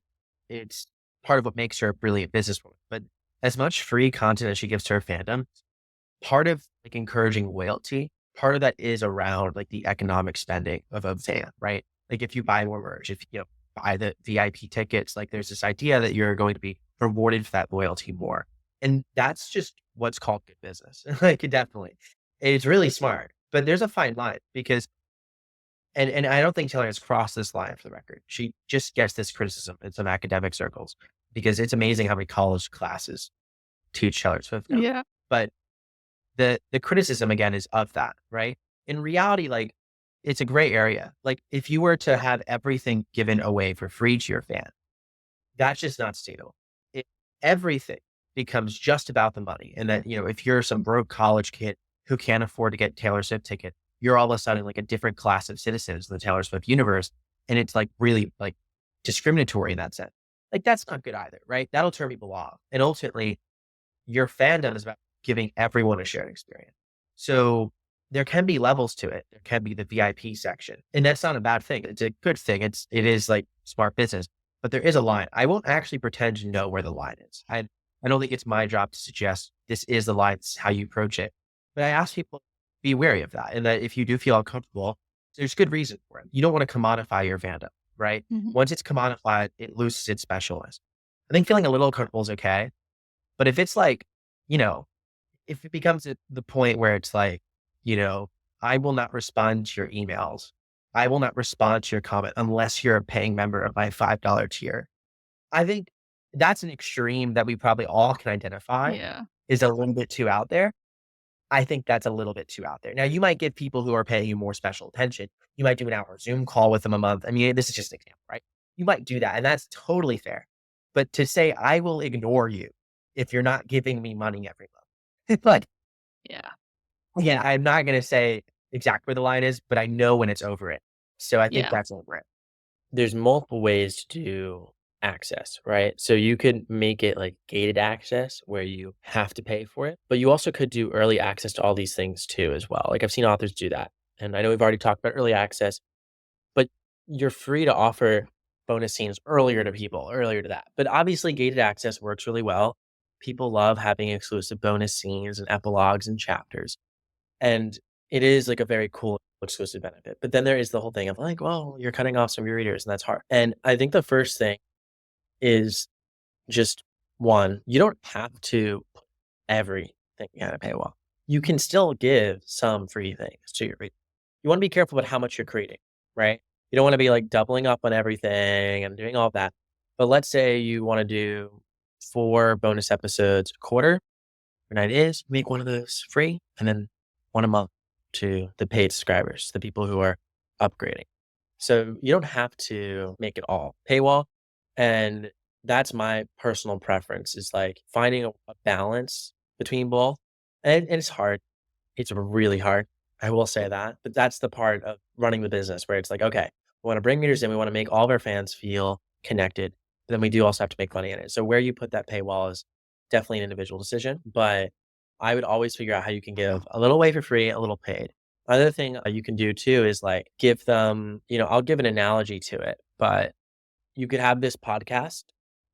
it's part of what makes her a brilliant businesswoman. But as much free content as she gives to her fandom, part of like encouraging loyalty, part of that is around like the economic spending of a fan, right? Like if you buy more merch, if you buy the VIP tickets, like there's this idea that you're going to be rewarded for that loyalty more. And that's just what's called good business. Like definitely. It's really smart. But there's a fine line because and I don't think Taylor has crossed this line for the record. She just gets this criticism in some academic circles because it's amazing how many college classes teach Taylor Swift now. Yeah. But the criticism again is of that, right? In reality, like it's a gray area. Like if you were to have everything given away for free to your fan, that's just not sustainable. It, everything becomes just about the money. And that, if you're some broke college kid who can't afford to get Taylor Swift ticket, you're all of a sudden like a different class of citizens in the Taylor Swift universe. And it's like really like discriminatory in that sense. Like that's not good either, right? That'll turn people off. And ultimately your fandom is about giving everyone a shared experience. So there can be levels to it. There can be the VIP section, and that's not a bad thing. It's a good thing. It is like smart business, but there is a line. I won't actually pretend to know where the line is. I don't think it's my job to suggest this is the line, this is how you approach it. But I ask people be wary of that, and that if you do feel uncomfortable, there's good reason for it. You don't want to commodify your fandom, right? Mhm. Once it's commodified, it loses its specialness. I think feeling a little uncomfortable is okay, but if it's like, you know, if it becomes at the point where it's like, I will not respond to your emails. I will not respond to your comment unless you're a paying member of my $5 tier. I think that's an extreme that we probably all can identify Yeah. is a little bit too out there. I think that's a little bit too out there. Now, you might give people who are paying you more special attention. You might do an hour Zoom call with them a month. I mean, this is just an example, right? You might do that, and that's totally fair. But to say, I will ignore you if you're not giving me money every month. But Yeah. yeah, I'm not going to say exactly where the line is, but I know when it's over it. So I think Yeah. that's over it. There's multiple ways to do access, right? So you could make it like gated access where you have to pay for it, but you also could do early access to all these things too, as well. Like I've seen authors do that. And I know we've already talked about early access, but you're free to offer bonus scenes earlier to people, earlier to that. But obviously, gated access works really well. People love having exclusive bonus scenes and epilogues and chapters. And it is like a very cool exclusive benefit. But then there is the whole thing of like, well, you're cutting off some of your readers, and that's hard. And I think the first thing is just one, you don't have to put everything behind a paywall. You can still give some free things to your readers. You want to be careful about how much you're creating, right? You don't want to be like doubling up on everything and doing all that. But let's say you want to do 4 bonus episodes a quarter. Your night is make one of those free and then one a month to the paid subscribers, the people who are upgrading. So you don't have to make it all paywall. And that's my personal preference is like finding a balance between both. And it's hard. It's really hard. I will say that. But that's the part of running the business where it's like, okay, we want to bring readers in. We want to make all of our fans feel connected. But then we do also have to make money in it. So where you put that paywall is definitely an individual decision, but I would always figure out how you can give a little away for free, a little paid. Another thing you can do too is like give them, I'll give an analogy to it, but you could have this podcast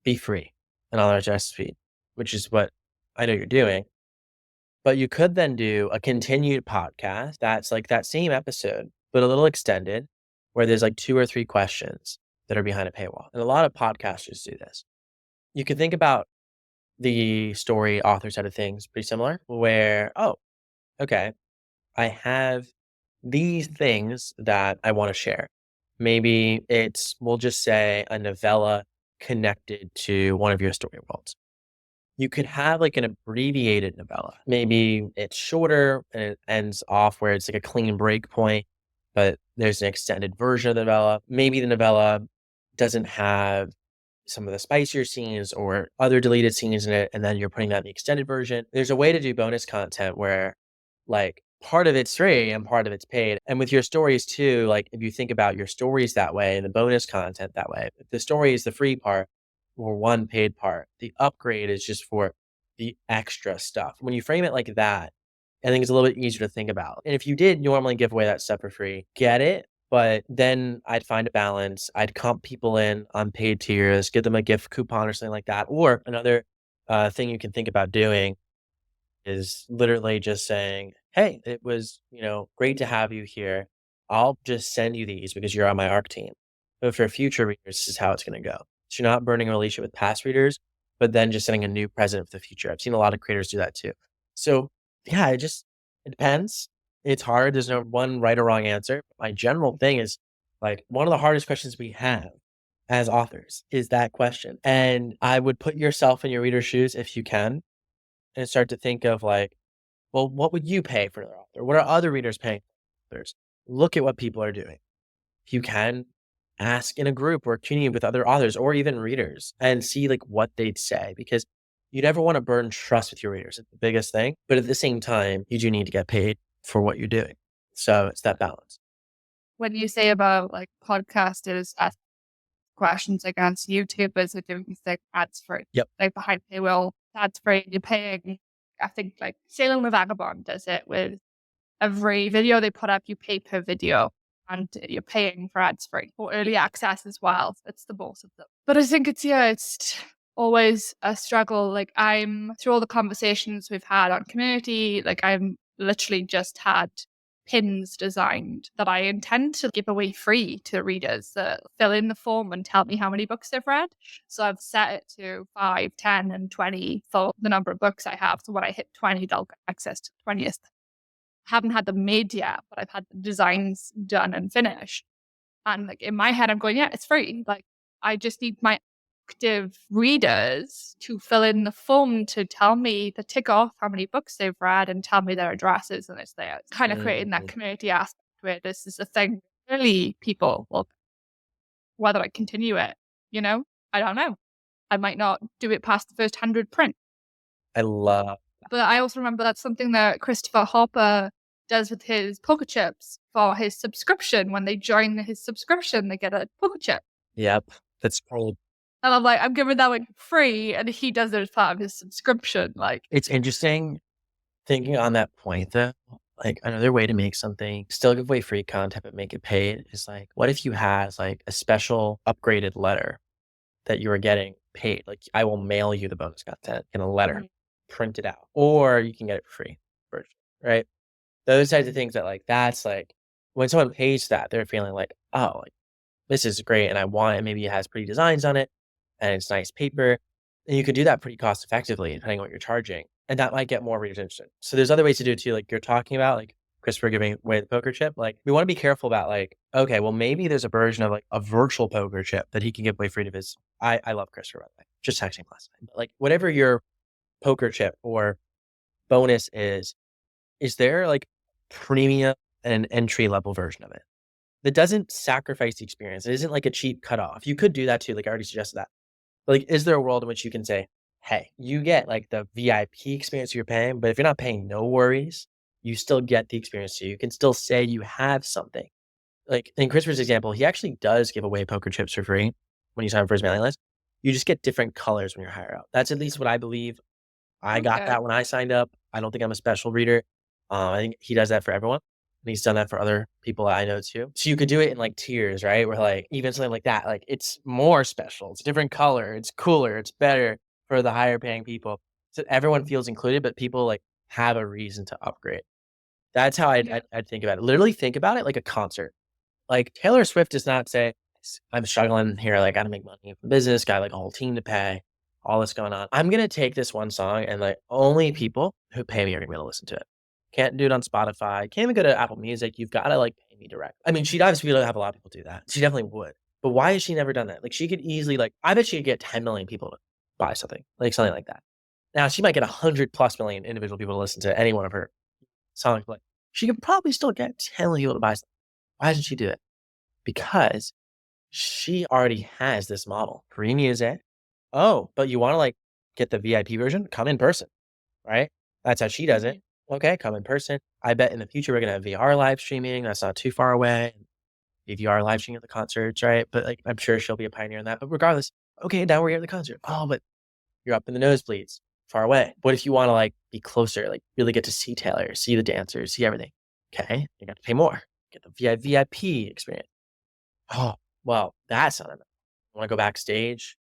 be free and on RSS feed, which is what I know you're doing. But you could then do a continued podcast that's like that same episode, but a little extended, where there's like 2 or 3 questions that are behind a paywall. And a lot of podcasters do this. You could think about the story author side of things pretty similar, where, oh, okay, I have these things that I want to share. Maybe it's, we'll just say, a novella connected to one of your story worlds. You could have like an abbreviated novella. Maybe it's shorter and it ends off where it's like a clean break point, but there's an extended version of the novella. Maybe the novella doesn't have some of the spicier scenes or other deleted scenes in it, and then you're putting that in the extended version. There's a way to do bonus content where like part of it's free and part of it's paid. And with your stories too, like if you think about your stories that way and the bonus content that way, if the story is the free part or one paid part, the upgrade is just for the extra stuff. When you frame it like that, I think it's a little bit easier to think about. And if you did normally give away that stuff for free, get it. But then I'd find a balance. I'd comp people in on paid tiers, give them a gift coupon or something like that. Or another thing you can think about doing is literally just saying, hey, it was, great to have you here. I'll just send you these because you're on my ARC team. But for future readers, this is how it's going to go. So you're not burning a relationship with past readers, but then just setting a new precedent for the future. I've seen a lot of creators do that too. So yeah, it depends. It's hard. There's no one right or wrong answer. My general thing is like one of the hardest questions we have as authors is that question. And I would put yourself in your reader's shoes if you can and start to think of like, well, what would you pay for another author? What are other readers paying for others? Look at what people are doing. If you can, ask in a group or community with other authors or even readers and see like what they'd say, because you never want to burn trust with your readers. It's the biggest thing. But at the same time, you do need to get paid for what you're doing. So it's that balance. When you say about like podcasters asking questions against YouTubers are doing things like ads free, Yep. like behind paywall, ads free, you're paying. I think like Sailing the Vagabond does it with every video they put up, you pay per video and you're paying for ads free or early access as well. It's the both of them. But I think it's always a struggle. Like I'm through all the conversations we've had on community, like I'm literally just had pins designed that I intend to give away free to readers that fill in the form and tell me how many books they've read. So I've set it to 5, 10, and 20 for the number of books I have. So when I hit 20, they'll get access to the 20th. Haven't had them made yet, but I've had the designs done and finished. And like in my head, I'm going, yeah, it's free. Like I just need my active readers to fill in the form to tell me to tick off how many books they've read and tell me their addresses, and it's there. It's kind of creating that community aspect where this is a thing. Really, people will whether I continue it. I don't know. I might not do it past the first 100 print. I love. But I also remember that's something that Christopher Hopper does with his poker chips for his subscription. When they join his subscription, they get a poker chip. Yep. That's cool. And I'm like, I'm giving that one free, and he does it as part of his subscription. Like, It's interesting thinking on that point though. Like another way to make something still give away free content but make it paid is like, what if you had like a special upgraded letter that you are getting paid? Like I will mail you the bonus content in a letter, print it out, or you can get it free version, right? Those types of things that like, that's like when someone pays that, they're feeling like, oh, like this is great and I want it. Maybe it has pretty designs on it and it's nice paper. And you could do that pretty cost effectively depending on what you're charging. And that might get more readers interested. So there's other ways to do it too. Like you're talking about like Christopher giving away the poker chip. Like we want to be careful about like, okay, well maybe there's a version of like a virtual poker chip that he can give away free to his. I love Christopher, by the way. Just texting last night. But like whatever your poker chip or bonus is there like premium and an entry level version of it that doesn't sacrifice the experience? It isn't like a cheap cutoff. You could do that too. Like I already suggested that. But like, is there a world in which you can say, hey, you get like the VIP experience you're paying, but if you're not paying, no worries. You still get the experience too. You can still say you have something. Like in Christopher's example, he actually does give away poker chips for free when you sign up for his mailing list. You just get different colors when you're higher up. That's at least what I believe I got Okay. that when I signed up. I don't think I'm a special reader. I think he does that for everyone. And he's done that for other people I know too. So you could do it in like tiers, right? Where like even something like that, like it's more special. It's a different color. It's cooler. It's better for the higher paying people. So everyone feels included, but people like have a reason to upgrade. That's how Yeah. I'd think about it. Literally think about it like a concert. Like Taylor Swift does not say, I'm struggling here. Like, I gotta make money for the business, got like a whole team to pay, all this going on. I'm gonna take this one song and like only people who pay me are gonna be able to listen to it. Can't do it on Spotify. Can't even go to Apple Music. You've got to like pay me direct. I mean, she'd obviously be able to have a lot of people do that. She definitely would. But why has she never done that? Like, she could easily like, I bet she could get 10 million people to buy something like that. Now she might get 100+ million individual people to listen to any one of her songs, but like, she could probably still get 10 million people to buy something. Why doesn't she do it? Because she already has this model. Free music. Oh, but you wanna, like, get the VIP version? Come in person, right? That's how she does it. Mhm. Okay, come in person. I bet in the future, we're gonna have VR live streaming. That's not too far away. VR live streaming at the concerts, right? But, like, I'm sure she'll be a pioneer in that. But regardless, okay, now we're here at the concert. Oh, but you're up in the nosebleeds, far away. What if you wanna, like, be closer, like, really get to see Taylor, see the dancers, see everything? Okay, you got to pay more. Get the VIP experience. Oh, well, that's not enough. Wanna go backstage,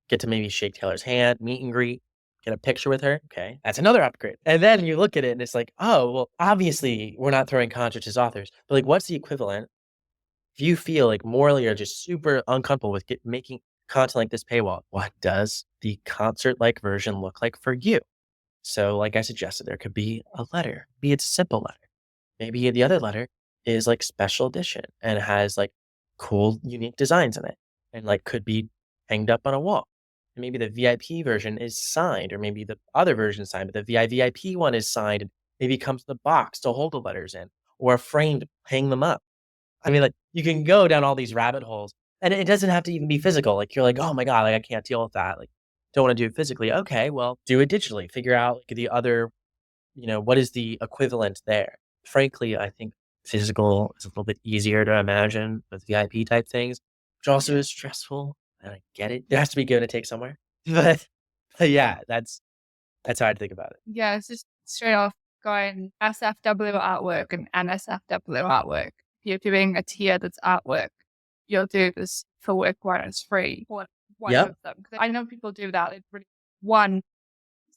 get to maybe shake Taylor's hand, meet and greet, get a picture with her. Okay, that's another upgrade. And then you look at it and it's like, oh, well, obviously we're not throwing concerts as authors, but like, what's the equivalent if you feel like morally or just super uncomfortable with making content like this paywall? What does the concert like version look like for you? So, like I suggested, there could be a letter, be it a simple letter. Maybe the other letter is like special edition and has like cool, unique designs in it and like could be hanged up on a wall. And maybe the VIP version is signed, or maybe the other version is signed, but the VIP one is signed and maybe comes in the box to hold the letters in or a frame to hang them up. I mean, like you can go down all these rabbit holes and it doesn't have to even be physical. Like you're like, oh my God, like I can't deal with that. Like don't want to do it physically. Okay, well, do it digitally. Figure out like the other, what is the equivalent there? Frankly, I think physical is a little bit easier to imagine with VIP type things, which also Yeah. is stressful. And I get it. There has to be give and take somewhere. But, but yeah, that's how I think about it. Yeah, it's just straight off going SFW artwork and NSFW artwork. If you're doing a tier that's artwork, you'll do this for work when it's free. One Yep. of them. 'Cause I know people do that. It's really one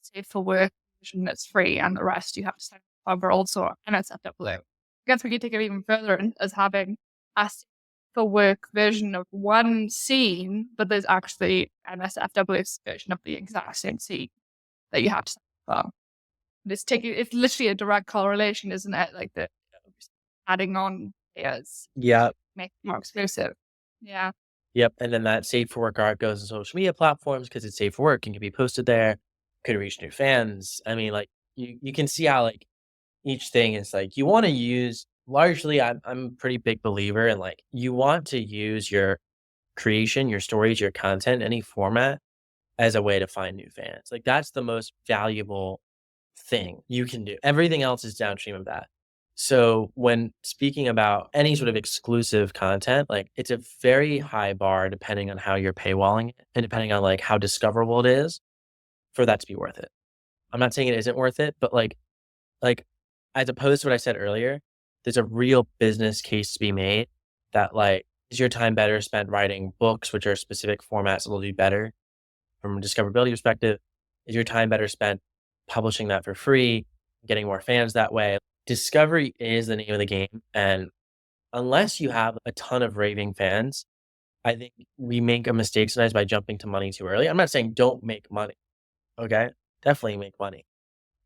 say for work version that's free, and the rest you have to sign up for also NSFW. I guess we could take it even further as having a for work version of one scene, but there's actually an SFW version of the exact same scene that you have to sign up for. It's literally a direct correlation, isn't it? Like the adding on layers Yep. make it more exclusive. Yeah. Yep. And then that safe for work art goes to social media platforms because it's safe for work and can be posted there, could reach new fans. I mean, like you can see how like each thing is like you want to use largely I'm a pretty big believer in like you want to use your creation, your stories, your content, any format as a way to find new fans. Like that's the most valuable thing you can do. Everything else is downstream of that. So when speaking about any sort of exclusive content, like it's a very high bar depending on how you're paywalling it and depending on like how discoverable it is for that to be worth it. I'm not saying it isn't worth it, but like as opposed to what I said earlier, there's a real business case to be made that like is your time better spent writing books, which are specific formats that'll do better from a discoverability perspective? Is your time better spent publishing that for free, getting more fans that way? Discovery is the name of the game. And unless you have a ton of raving fans, I think we make a mistake sometimes by jumping to money too early. I'm not saying don't make money. Okay. Definitely make money.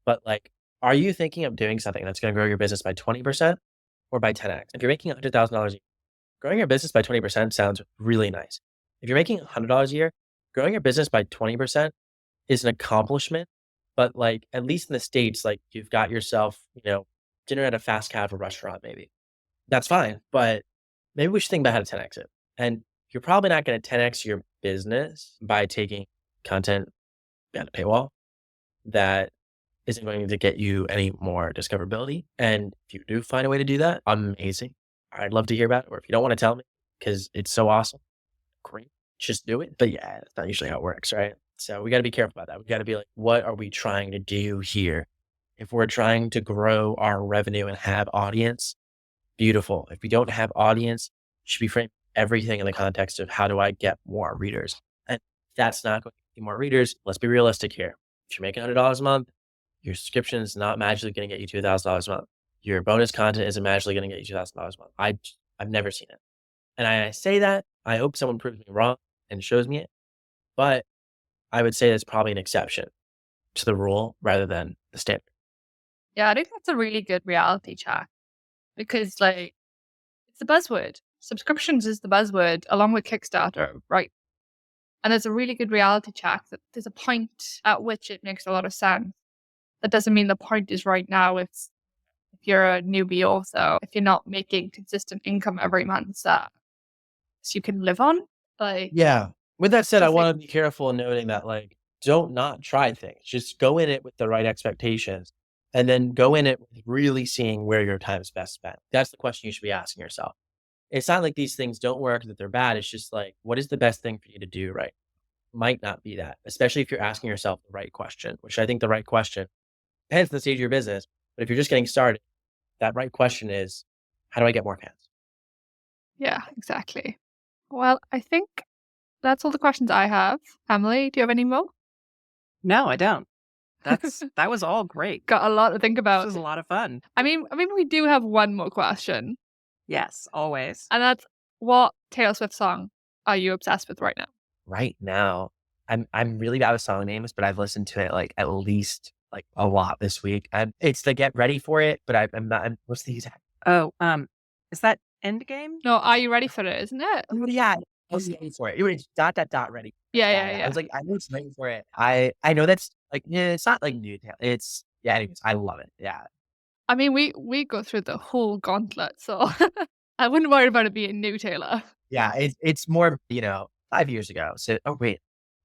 But like, are you thinking of doing something that's going to grow your business by 20% or by 10x? If you're making $100,000 a year, growing your business by 20% sounds really nice. If you're making $100 a year, growing your business by 20% is an accomplishment. But like, at least in the States, like you've got yourself, dinner at a fast casual restaurant, maybe. That's fine. But maybe we should think about how to 10x it. And you're probably not going to 10x your business by taking content behind a paywall that isn't going to get you any more discoverability. And if you do find a way to do that, amazing. I'd love to hear about it. Or if you don't want to tell me because it's so awesome, great. Just do it. But yeah, it's not usually how it works, right? So we got to be careful about that. We got to be like, what are we trying to do here? If we're trying to grow our revenue and have audience, beautiful. If we don't have audience, you should be framing everything in the context of how do I get more readers? And if that's not going to get more readers, let's be realistic here. If you're making $100 a month, your subscription is not magically going to get you $2,000 a month. Your bonus content isn't magically going to get you $2,000 a month. I've never seen it. And I say that, I hope someone proves me wrong and shows me it. But I would say that's probably an exception to the rule rather than the standard. Yeah, I think that's a really good reality check because, like, it's the buzzword. Subscriptions is the buzzword along with Kickstarter, right? And there's a really good reality check that there's a point at which it makes a lot of sense. That doesn't mean the point is right now. If you're a newbie author, if you're not making consistent income every month that you can live on. Like, Yeah. With that said, do I you think- want to be careful in noting that, like, don't not try things. Just go in it with the right expectations and then go in it with really seeing where your time is best spent. That's the question you should be asking yourself. It's not like these things don't work, that they're bad. It's just like, what is the best thing for you to do right? Might not be that, especially if you're asking yourself the right question, which I think the right question depends on the stage of your business. But if you're just getting started, that right question is, how do I get more fans? Yeah, exactly. Well, I think that's all the questions I have. Emily, do you have any more? No, I don't. That was all great. Got a lot to think This about. was a lot of fun. I mean, we do have one more question, Yes, always. and that's what Taylor Swift song are you obsessed with right now? Right now, I'm really bad with song names, but I've listened to it like at least like a lot this week. And it's to get ready for it, but I'm not. What's the exact? Oh, is that Endgame? No, are you ready for it? Isn't it? Oh yeah, I was ready for it. It was dot ready. Yeah. I was like, I was ready for it. I know that's like, yeah, it's not like new. It's yeah. Anyways, I love it. Yeah, I mean, we go through the whole gauntlet, so I wouldn't worry about it being new, Taylor. yeah. It's more 5 years ago. So wait,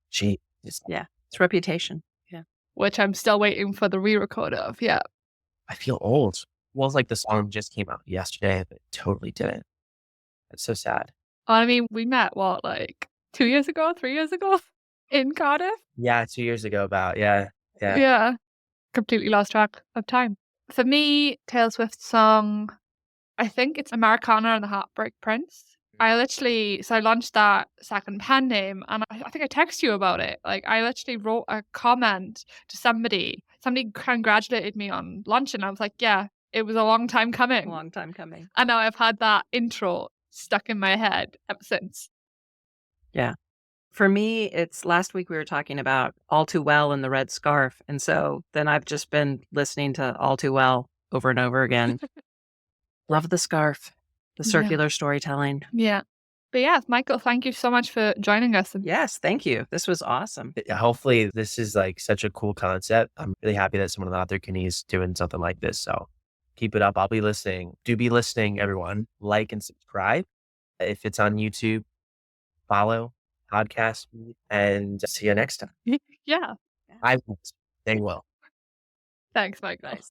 she is. Yeah, it's Reputation. Yeah. Which I'm still waiting for the re-record of. Yeah. I feel old. Well, it's like the song just came out yesterday, but it totally didn't. It's so sad. I mean, we met like 2 years ago, 3 years ago in Cardiff. Yeah, 2 years ago about, yeah. Yeah. Completely lost track of time. For me, Taylor Swift's song, I think it's Americana and the Heartbreak Prince. I launched that second pen name and I think I texted you about it. Like, I literally wrote a comment to somebody. Somebody congratulated me on launching. I was like, yeah, it was a long time coming. Long time coming. And now I've had that intro stuck in my head ever since. Yeah. For me, it's last week we were talking about All Too Well and the Red Scarf. And so then I've just been listening to All Too Well over and over again. Love the scarf, the circular storytelling. Yeah. But yeah, Michael, thank you so much for joining us. Yes, thank you. This was awesome. Hopefully this is like such a cool concept. I'm really happy that someone out there is doing something like this. So keep it up. I'll be listening. Do be listening, everyone. Like and subscribe. If it's on YouTube, follow podcast and see you next time. Yeah. I will. They will. Thanks, Michael. Nice.